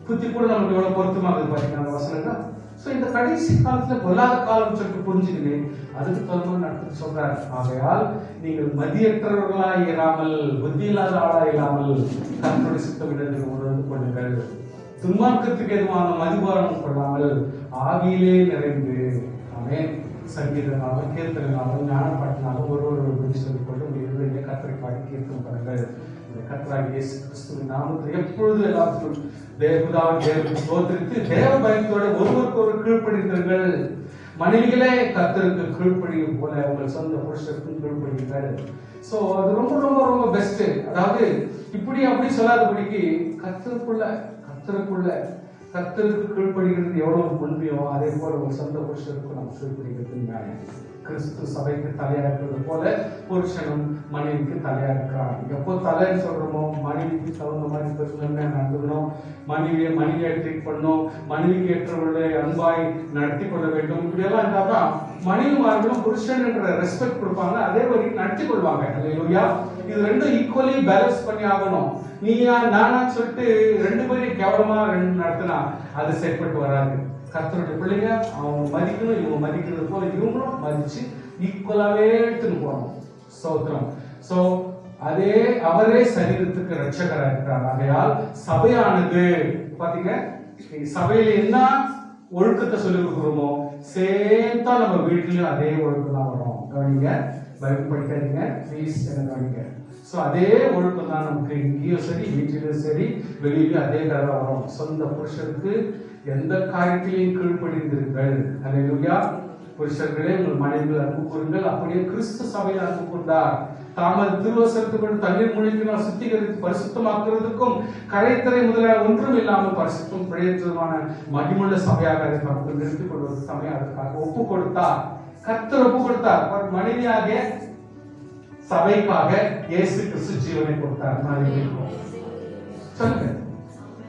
புத்தி கூட நமக்கு எவ்வளவு பொருத்தமாக பார்த்தீங்கன்னா அந்த வசனங்கள். ஸோ இந்த கடைசி காலத்துல பொல்லாத காலம் சொல்லிட்டு புரிஞ்சுக்கினேன் அதுக்கு தகுந்த நடத்து சொல்றாரு. ஆகையால் நீங்கள் மதியற்றவர்களாய் இராமல் புத்தி இல்லாத ஆளாய் இல்லாமல் கர்த்தருடைய சித்தமிடத்தில் உணர்ந்து கொள்ளுங்கள். துன்மார்க்கத்துக்கு எதுவான மதுபானம் கொள்ளாமல் ஆவியிலே நிறைந்து ஆமென் சங்கீதனாலும் கீர்த்தனாலும் ஞானப்பாட்டினாலும் ஒருவர் புத்தி சொல்லிக் கொண்டு உங்களுடைய கர்த்தரை பாடி கீர்த்தனம் பண்ணுங்கள். இந்த கர்த்தராகிய இயேசு கிறிஸ்துவின் நாமத்தில் எப்பொழுது எல்லாத்துக்கும் தேவனுக்கு ஸ்தோத்திரித்து தேவ பயத்தோட ஒருவருக்கு ஒரு கீழ்ப்படிந்தீர்கள். மனைவிகளே கர்த்தருக்கு கீழ்ப்படியும் போல உங்கள் சொந்த புருஷருக்கும் கீழ்ப்படிங்கள். சோ அது ரொம்ப ரொம்ப ரொம்ப பெஸ்ட். அதாவது இப்படி அப்படி சொல்லாதபடிக்கு கர்த்தருக்கு கீழ்ப்படுகிறது எவ்வளவு முன்மையோ அதே போல உங்கள் சொந்த புருஷருக்கு நாம் கீழ்ப்படுகிறது நியாயம். கிறிஸ்து சபைக்கு தலையா இருக்கிறது போல புருஷனும் மனைவிக்கு தலையா இருக்கிறார். எப்போ தலைன்னு சொல்றோமோ மனைவிக்கு தகுந்த மாதிரி பெருமை நடந்துக்கணும், மனைவியை ட்ரீட் பண்ணணும், மனைவிக்கு ஏற்றவர்களை அன்பாய் நடத்தி கொள்ள வேண்டும். இப்படி எல்லாம் இருந்தாதான் மனைவிமார்களும் புருஷன் என்ற ரெஸ்பெக்ட் கொடுப்பாங்க, அதே மாதிரி நடத்தி கொள்வாங்க. அல்லேலூயா. இது ரெண்டும் ஈக்குவலி பேலன்ஸ் பண்ணி ஆகணும். நீயா நானா சொல்லிட்டு ரெண்டு பேரும் கேவலமா ரெண்டு நடத்தினா அது செயல்பட்டு வராது. கர்த்தருடைய பிள்ளைங்க அவங்க மதிக்கணும், இவங்க மதிக்கிறது போல இவங்களும் மதிச்சு ஈக்குவலாவே எடுத்துன்னு போகணும். ஸ்தோத்திரம். சோ அதே அவரே சரீரத்துக்கு ரட்சகராக இருக்கிறார். ஆகையால் சபையானது பாத்தீங்க சபையில என்ன ஒழுக்கத்தை சொல்லி கொடுக்குறோமோ சேம் தான் நம்ம வீட்லயும் அதே ஒழுக்கம் தான் வரும். கவனிங்க, பைபிள் படிக்காதீங்க ப்ளீஸ், என்ன கவனிங்க. ஸோ அதே ஒழுக்கம் தான் நமக்கு இங்கேயும் சரி வீட்டிலும் சரி வெளியிலும் அதே கதை வரும். சொந்த புருஷருக்கு எந்த காரியத்திலையும் கீழ்ப்படிந்தீர்கள். அல்லேலூயா. புருஷர்களே உங்கள் மனைவிகள் அன்பு கூறுங்கள், அப்படியே கிறிஸ்து சபையில் அன்பு கூர்ந்தார். தாமது திருவசனத்துக்கு தண்ணீர் மூழ்கினால் சுத்திகரித்து பரிசுத்தமாக்குறதுக்கும் கரைத்தரை முதலாக ஒன்றும் இல்லாமல் பரிசுத்தம் பிழைத்ததுமான மகிமுள்ள சபையாக அதை நமக்கு நிறுத்திக் கொள்வது சமயம் அதற்காக ஒப்பு கொடுத்தார். கர்த்தர் ஒப்பு கொடுத்தார். மனைவியாக சபைக்காக இயேசு கிறிஸ்து ஜீவனை கொடுத்தார். சொல்லுங்க,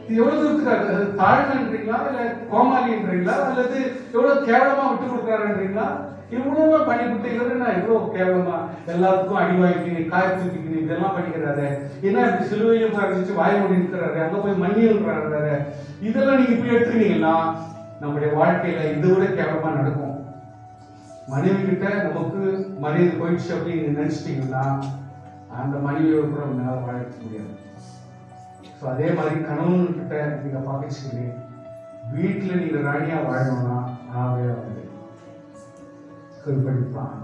இது எவ்வளவு தூரத்துக்காக தாழ்மைன்றீங்களா இல்ல கோமாளின்றீங்களா அல்லது எவ்வளவு கேவலமா விட்டு கொடுக்குறாருன்றீங்களா? இவ்வளவு பண்ணிவிட்டு இவரு நான் இவ்வளவு கேவலமா எல்லாத்துக்கும் அடி வாங்கிக்கிறீங்க, காய தூக்கிக்கிறீங்க, இதெல்லாம் பண்ணிக்கிறாரு. என்ன இப்படி சிலுவையும் பிரார்த்திச்சு வாய மூடி இருக்கிறாரு, அங்க போய் மண்ணியல்றாரு. இதெல்லாம் நீங்க இப்படி எடுத்துக்கிட்டீங்கன்னா நம்முடைய வாழ்க்கையில இதை விட கேவலமா நடக்கும். மனைவி கிட்ட நமக்கு மரியாதை போயிடுச்சு அப்படின்னு நினைச்சிட்டீங்கன்னா அந்த மனைவியோட கூட உங்களால வாழ முடியாது. ஸோ அதே மாதிரி கணவன் கிட்ட நீங்க பாக்கிச்சுக்கிட்டு வீட்டுல நீங்க ராணியா வாழணும்னா ஆகவே வந்து கீழ்படிப்பான்.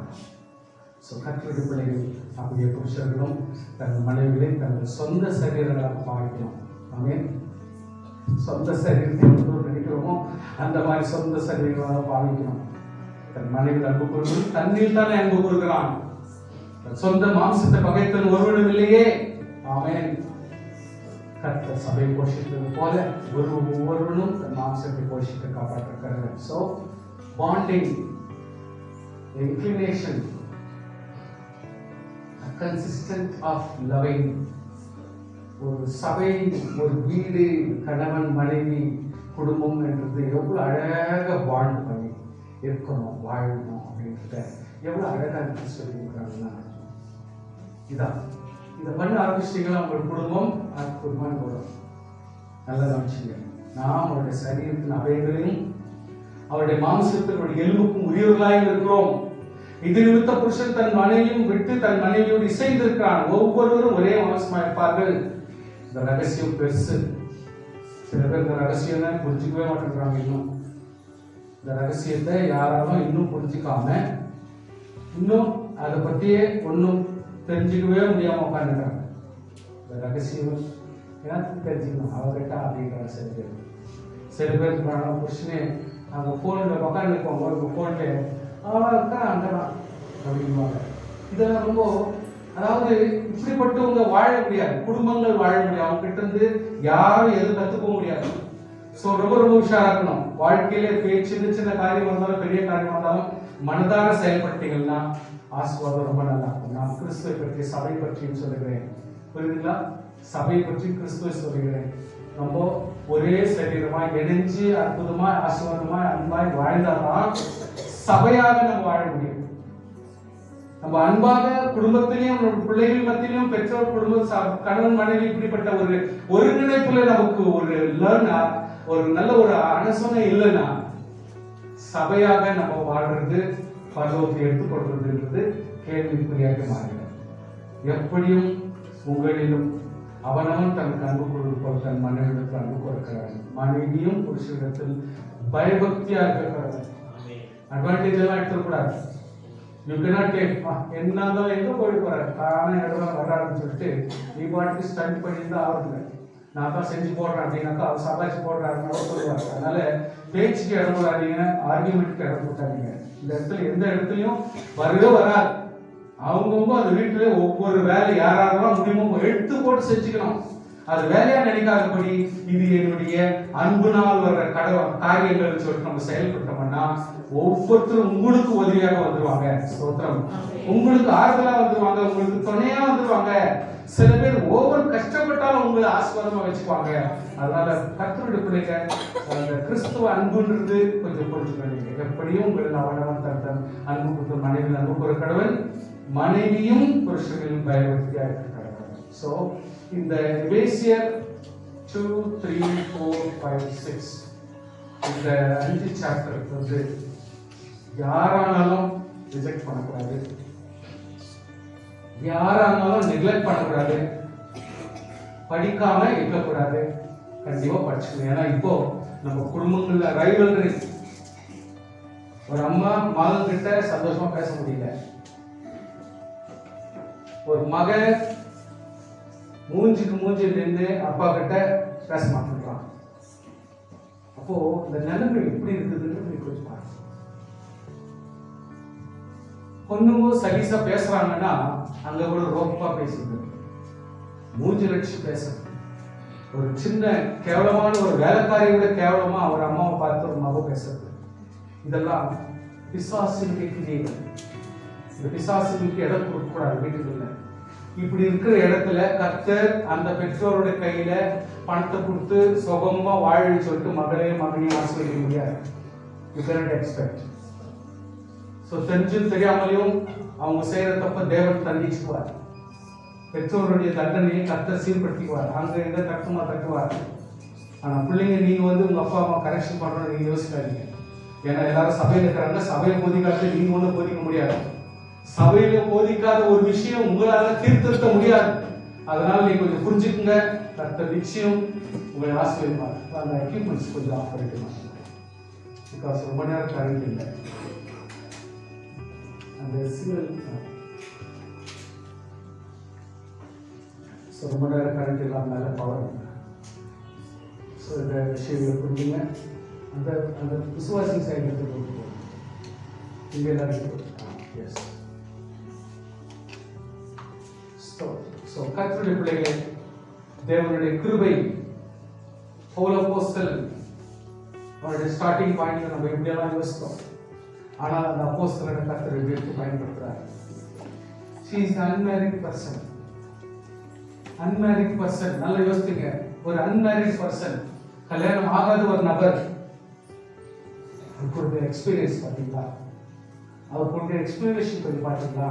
ஸோ கர்த்தருடைய பிள்ளைகள் அப்படியே புருஷர்களும் தங்கள் மனைவிகளை தங்கள் சொந்த சரீரங்களாக பாவிக்கணும். ஆமென். சொந்த சரீரத்தை நினைக்கிறோமோ அந்த மாதிரி சொந்த சரீரங்களாக பாவிக்கணும். தன் மனைவி அன்பு கூறுவது தன்னில் தானே அன்பு கூறுகிறான். சொந்த மாம்சத்தை பகைத்தன் ஒருவனும் இல்லையே. ஆமென். கர்த்தர் சபை போஷித்தது போல ஒவ்வொருவனும் தன் மாம்சத்தை போஷித்து காப்பாற்றுகிறார். So bonding, inclination, a consistent of loving. ஒரு சபை, ஒரு வீடு, கணவன் மனைவி குடும்பம் என்றது எவ்வளவு அழகாக வாழ்ந்து பண்ணி இருக்கணும், வாழணும் அப்படின்றத எவ்வளவு அழகாக சொல்லியிருக்கிறாங்கன்னா இதான் இதை பண்ண ஆரம்பிச்சிட்டீங்களா உங்கள் குடும்பம் அற்புதமான போடும். நல்லா கவனிச்சுங்க. நாம் அவருடைய சரீரத்தின் அவைகளையும் அவருடைய மாம்சத்தினுடைய எலும்புக்கும் உரியவர்களாக இருக்கிறோம். இது நிமித்த புருஷன் தன் மனைவியும் விட்டு தன் மனைவியோடு இசைந்திருக்கிறான். ஒவ்வொருவரும் ஒரே மாம்சமா இருப்பார்கள். இந்த ரகசியம் பெருசு. சில பேர் இந்த ரகசியம் தான் புரிஞ்சுக்கவே மாட்டேங்கிறாங்க. இன்னும் இந்த ரகசியத்தை யாராலும் இன்னும் புரிஞ்சுக்காம இன்னும் அதை பற்றியே ஒன்றும் தெரிஞ்சுக்கவே முடியாம உட்காந்துக்கிறாங்க. இந்த ரகசியம் எனக்கு தெரிஞ்சுக்கணும் அவர்கிட்ட அப்படிங்கிற சில பேர் புருஷனே அவங்க ஃபோனில் உட்காந்துருப்பாங்க. ஒரு ஃபோனில் அவன் இருக்கா அங்கதான் அப்படின்வாங்க. இதெல்லாம் ரொம்ப, அதாவது இப்படிப்பட்டவங்க வாழ முடியாது, குடும்பங்கள் வாழ முடியாது. அவங்க கிட்ட இருந்து யாரும் எதுவும் கத்துக்க முடியாது. ஸோ ரொம்ப ரொம்ப உஷாரா இருக்கணும். வாழ்க்கையில சின்ன சின்ன காரியம் வந்தாலும் பெரிய காரியம் வந்தாலும் மனதார செயல்பட்டீங்கன்னா ஆசீர்வாதம் ரொம்ப நல்லா இருக்கும். நான் கிறிஸ்துவை பற்றி சபை பற்றியும் சொல்லுகிறேன். புரியுதுங்களா? சபையை பற்றி கிறிஸ்துவை சொல்கிறேன். நம்ம ஒரே சரீரமாய் இணைஞ்சு அற்புதமாய் ஆசீர்வாதமாய் அன்பாய் வாழ்ந்தாதான் சபையாக நம்ம வாழ முடியும். நம்ம அன்பாக குடும்பத்திலையும் பிள்ளைகள் மத்தியிலும் பெற்றோர் குடும்பம் கணவன் மனைவி இப்படிப்பட்ட ஒரு ஒருங்கிணைப்புல நமக்கு ஒரு ஒரு நல்ல ஒரு அனுசரணை இல்லைன்னா சபையாக நம்ம வாழ்றது பரலோகத்தை எடுத்துக்கொள்றதுன்றது கேள்விக்குறியாக மாறிடும். எப்படியும் உங்களிலும் அவனவன் தனக்கு அன்பு கொடுப்பது போல் தன் மனைவிடத்தில் அன்பு கொடுக்கிறான். மனைவியும் புருஷனிடத்தில் பயபக்தியா இருக்கிறாங்க. அட்வான்டேஜ் எல்லாம் எடுத்துக்கூடாது. யூ கேனாட் டேக் என்னதான் எங்க போயிட்டு போற தானே இடம்லாம் வராதுன்னு சொல்லிட்டு நீ பாட்டுக்கு ஸ்டண்ட் பண்ணிட்டு ஆகுதுங்க. நான் தான் செஞ்சு போடுறேன் அப்படின்னாக்கா அவர் சபாஷ் போடுறாருன்னு சொல்லுவாங்க. அதனால பேச்சுக்கு இடம் போடாதீங்க, ஆர்கியூமெண்ட்டுக்கு இடம் போட்டாதீங்க. இந்த இடத்துல எந்த இடத்துலையும் வரவே வராது. அவங்கவுங்க அந்த வீட்டுல ஒவ்வொரு வேலை யாரெல்லாம் முடியுமோ எடுத்து போட்டு செஞ்சுக்கணும். அது வேலையா நினைக்காதபடி இது என்னுடைய அன்புனால் வர்ற காரியங்கள் சொல்லிட்டு நம்ம செயல்பட்டோம்னா ஒவ்வொருத்தரும் உங்களுக்கு உதவியாக வந்துருவாங்க. ஸ்தோத்திரம். உங்களுக்கு ஆறுதலா வந்துருவாங்க, உங்களுக்கு துணையா வந்துருவாங்க. சில பேர் ஒவ்வொரு கஷ்டப்பட்டாலும் உங்களை ஆசீர்வாதமா வச்சுக்குவாங்க. அதனால கர்த்தருடைய பிள்ளைங்க அந்த கிறிஸ்துவ அன்புன்றது கொஞ்சம் புரிஞ்சுக்கணும். எப்படியும் உங்களுக்கு அவனவன் தன் அன்பு கொடுத்த மனைவி அன்பு கூற கடவுள், மனைவியும் புருஷர்களும் பயபக்தியா இருக்க கடவுள். சோ இந்த எபேசியர் 2, 3, 4, 5, 6 இந்த 5 சாப்டர் வந்து யாரானாலும் ரிஜெக்ட் பண்ணக்கூடாது, யாரானாலும் நெக்லெக்ட் பண்ணக்கூடாது, படிக்காம இருக்கக்கூடாது. கண்டிப்பா படிச்சுக்கணும். ஏன்னா இப்போ நம்ம குடும்பங்கள்ல ரைவல்ரி. ஒரு அம்மா மகன் கிட்ட சந்தோஷமா பேச முடியல, ஒரு மகன் மூஞ்சிக்கு மூஞ்சி நின்று அப்பா கிட்ட பேச மாட்டேங்கிறான். அப்போ இந்த நிலைமை எப்படி இருக்குதுன்னு கொஞ்சம் பாருங்க. பொண்ணுங்க சலீசா பேசுறாங்கன்னா அங்க கூட ரோப்பா பேசுது, மூஞ்சி லட்சி பேசுறது. ஒரு சின்ன கேவலமான ஒரு வேலைக்காரியோட கேவலமா அவர் அம்மாவை பார்த்து ஒரு மகன் பேசுறது. இதெல்லாம் பிசாசினுடைய கிரியைகள். இந்த பிசாசினுக்கு இடம் கொடுக்கக்கூடாது வீட்டுக்குள்ள. இப்படி இருக்கிற இடத்துல கர்த்தர் அந்த பெற்றோருடைய கையில பணத்தை கொடுத்து சுகமா வாழன்னு சொல்லிட்டு மகளையும் மகனையும் ஆசீர்வதிக்க முடியாது. You cannot expect. ஸோ தெரிஞ்சும் தெரியாமலையும் அவங்க செய்யற தப்ப தேவன் தண்டிச்சுக்குவார். பெற்றோருடைய தண்டனையை கர்த்தர் சீர்படுத்திக்குவார். அங்க எங்க தட்டுமா தட்டுவார். ஆனா பிள்ளைங்க நீங்க வந்து உங்க அப்பா அம்மா கரெக்ஷன் பண்றோம் நீங்க யோசிக்காதீங்க. ஏன்னா எல்லாரும் சபையில இருக்கிறாங்க, சபையை போதிக்காது நீங்க ஒன்றும் போதிக்க முடியாது. சபையில போதிக்காத ஒரு விஷயம் உங்களால தீர்த்திருத்த முடியாது. அதனால நீங்க கொஞ்சம் புரிஞ்சுக்குங்க. கர்த்தர் நிச்சயம் உங்களை ஆசீர்வதிப்பார். அந்த எக்யூப்மெண்ட்ஸ் கொஞ்சம் ஆஃப் பண்ணிக்கலாம். பிகாஸ் ரொம்ப நேரம் கரண்ட் இல்லை. அந்த சிவில் ரொம்ப நேரம் கரண்ட் இல்லாமனால பவர். ஸோ இந்த விஷயங்களை புரிஞ்சுங்க. அந்த அந்த விசுவாசி சைடில் கொண்டு போகும். இங்கே எல்லாரும் எஸ். ஸோ கர்த்தருடைய பிள்ளைகளே, தேவனுடைய கிருபை பவுல் அப்போஸ்தலன் அவருடைய ஸ்டார்டிங் பாயிண்ட்ல நம்ம எப்படியெல்லாம் யோசித்தோம். ஆனால் அந்த அப்போஸ்தலனை கர்த்தர் எப்படி எடுத்து பயன்படுத்துறார். she is an unmarried person. Unmarried person. நல்லா யோசிச்சுங்க. ஒரு அன்மேரிட் பர்சன், கல்யாணம் ஆகாத ஒரு நபர், அவருடைய எக்ஸ்பீரியன்ஸ் பார்த்தீங்களா? அவருடைய எக்ஸ்பிளனேஷன் பண்ணி பார்த்தீங்களா?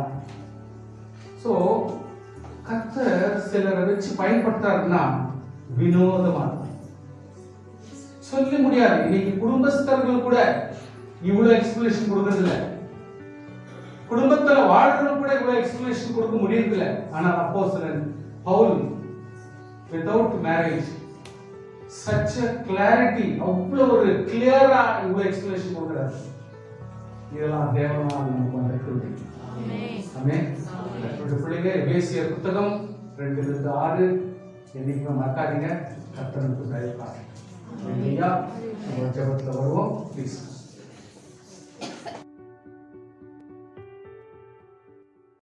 ஸோ கர்த்தர் சிலரை வச்சு பயன்படுத்தாருன்னா வினோதமா சொல்ல முடியாது. இன்னைக்கு குடும்பஸ்தர்கள் கூட இவ்வளவு எக்ஸ்பிளனேஷன் கொடுக்கறது இல்லை. குடும்பத்துல வாழ்றவங்க கூட இவ்வளவு எக்ஸ்பிளனேஷன் கொடுக்க முடியறது இல்லை. ஆனால் அப்போஸ்தலன் Paul without marriage such a clarity, அவ்வளவு ஒரு கிளியரா இவ்வளவு எக்ஸ்பிளனேஷன் கொடுக்கிறார். இதெல்லாம் தேவனால நமக்கு வந்த கிருபை. ஆமென். நம்முடைய பிள்ளைங்க எபேசியர் புத்தகம் 2:6 என்னைக்குமே மறக்காதீங்க. கர்த்தருக்கு தயவு காட்டுங்க. ஜெபத்துல வருவோம். ப்ளீஸ்.